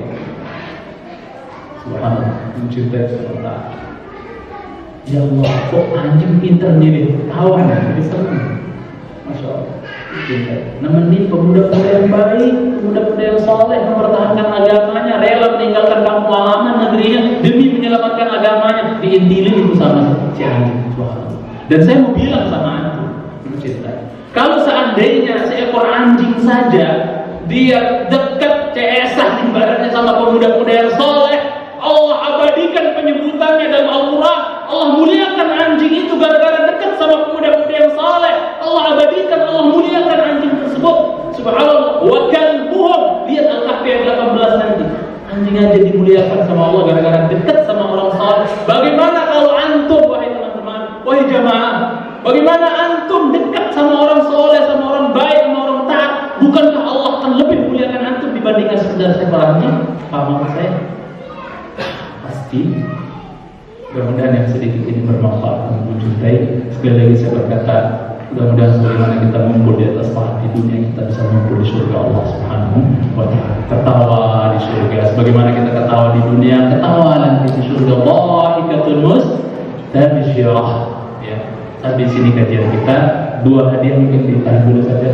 Subhanallah, mencintai surata. Ya Allah, kok anjing pintar nih, kawan bisa. Masya Allah, cintai. Nemenin pemuda-pemuda yang baik, pemuda-pemuda yang soleh, mempertahankan agamanya, rela meninggalkan kampung halaman negerinya demi menyelamatkan agamanya. Diintilin itu sama si anjing. Subhanallah. Dan saya mau bilang sama antum, mencintai. Kalau seandainya seekor anjing saja dia dekat CS-an ibaratnya sama pemuda-pemuda yang soleh, Allah abadikan penyebutannya dalam Al-Quran, Allah muliakan gara-gara dekat sama pemuda-pemuda yang saleh, Allah abadikan, Allah muliakan anjing tersebut. Subhanallah. Wa kalbuhum, lihat Al-Kahfi ayat 18 nanti. Anjing aja dimuliakan sama Allah gara-gara dekat sama orang saleh. Bagaimana kalau antum, wahai teman-teman, wahai jamaah, bagaimana antum dekat sama orang soleh, sama orang baik, sama orang taat? Bukankah Allah akan lebih muliakan antum dibandingkan sekedar seekor anjing? Paham saya? Pasti. Mudah-mudahan yang sedikit ini bermanfaat dan mencintai. Sekali lagi saya berkata, mudah-mudahan sebagaimana kita mengumpul di atas taat di dunia, kita bisa mengumpul di surga Allah Subhanahu wa Ta'ala. Ketawa di surga, sebagaimana kita ketawa di dunia, ketawa nanti di surga. Dhahikatul mustabsyirah. Ya, sampai sini kajian kita. 2 hadiah mungkin ditahan dulu saja.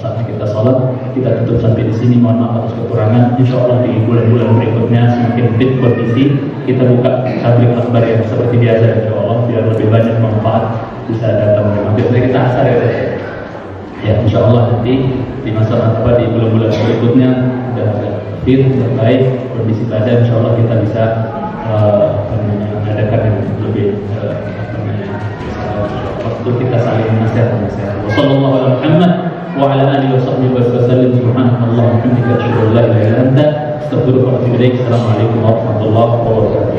Saatnya kita sholat, kita tutup sampai di sini. Mohon maaf atas kekurangan. Insya Allah di bulan-bulan berikutnya semakin fit kondisi, kita buka tabligh akbar yang seperti biasa. Insya Allah biar lebih banyak manfaat bisa datang. Biasanya kita asar ya. Insya Allah nanti di masa di bulan-bulan berikutnya sudah fit dan baik kondisi badan. Insya Allah kita bisa adakan yang lebih waktu kita saling nasihat. Wassallallahu ala Muhammad wa ala alihi wa sahbihi wa sallam. Subhanallah wa bihamdihi, asyhadu an la ilaha illa anta, astaghfiruka wa atubu ilaik. Assalamualaikum warahmatullahi wabarakatuh.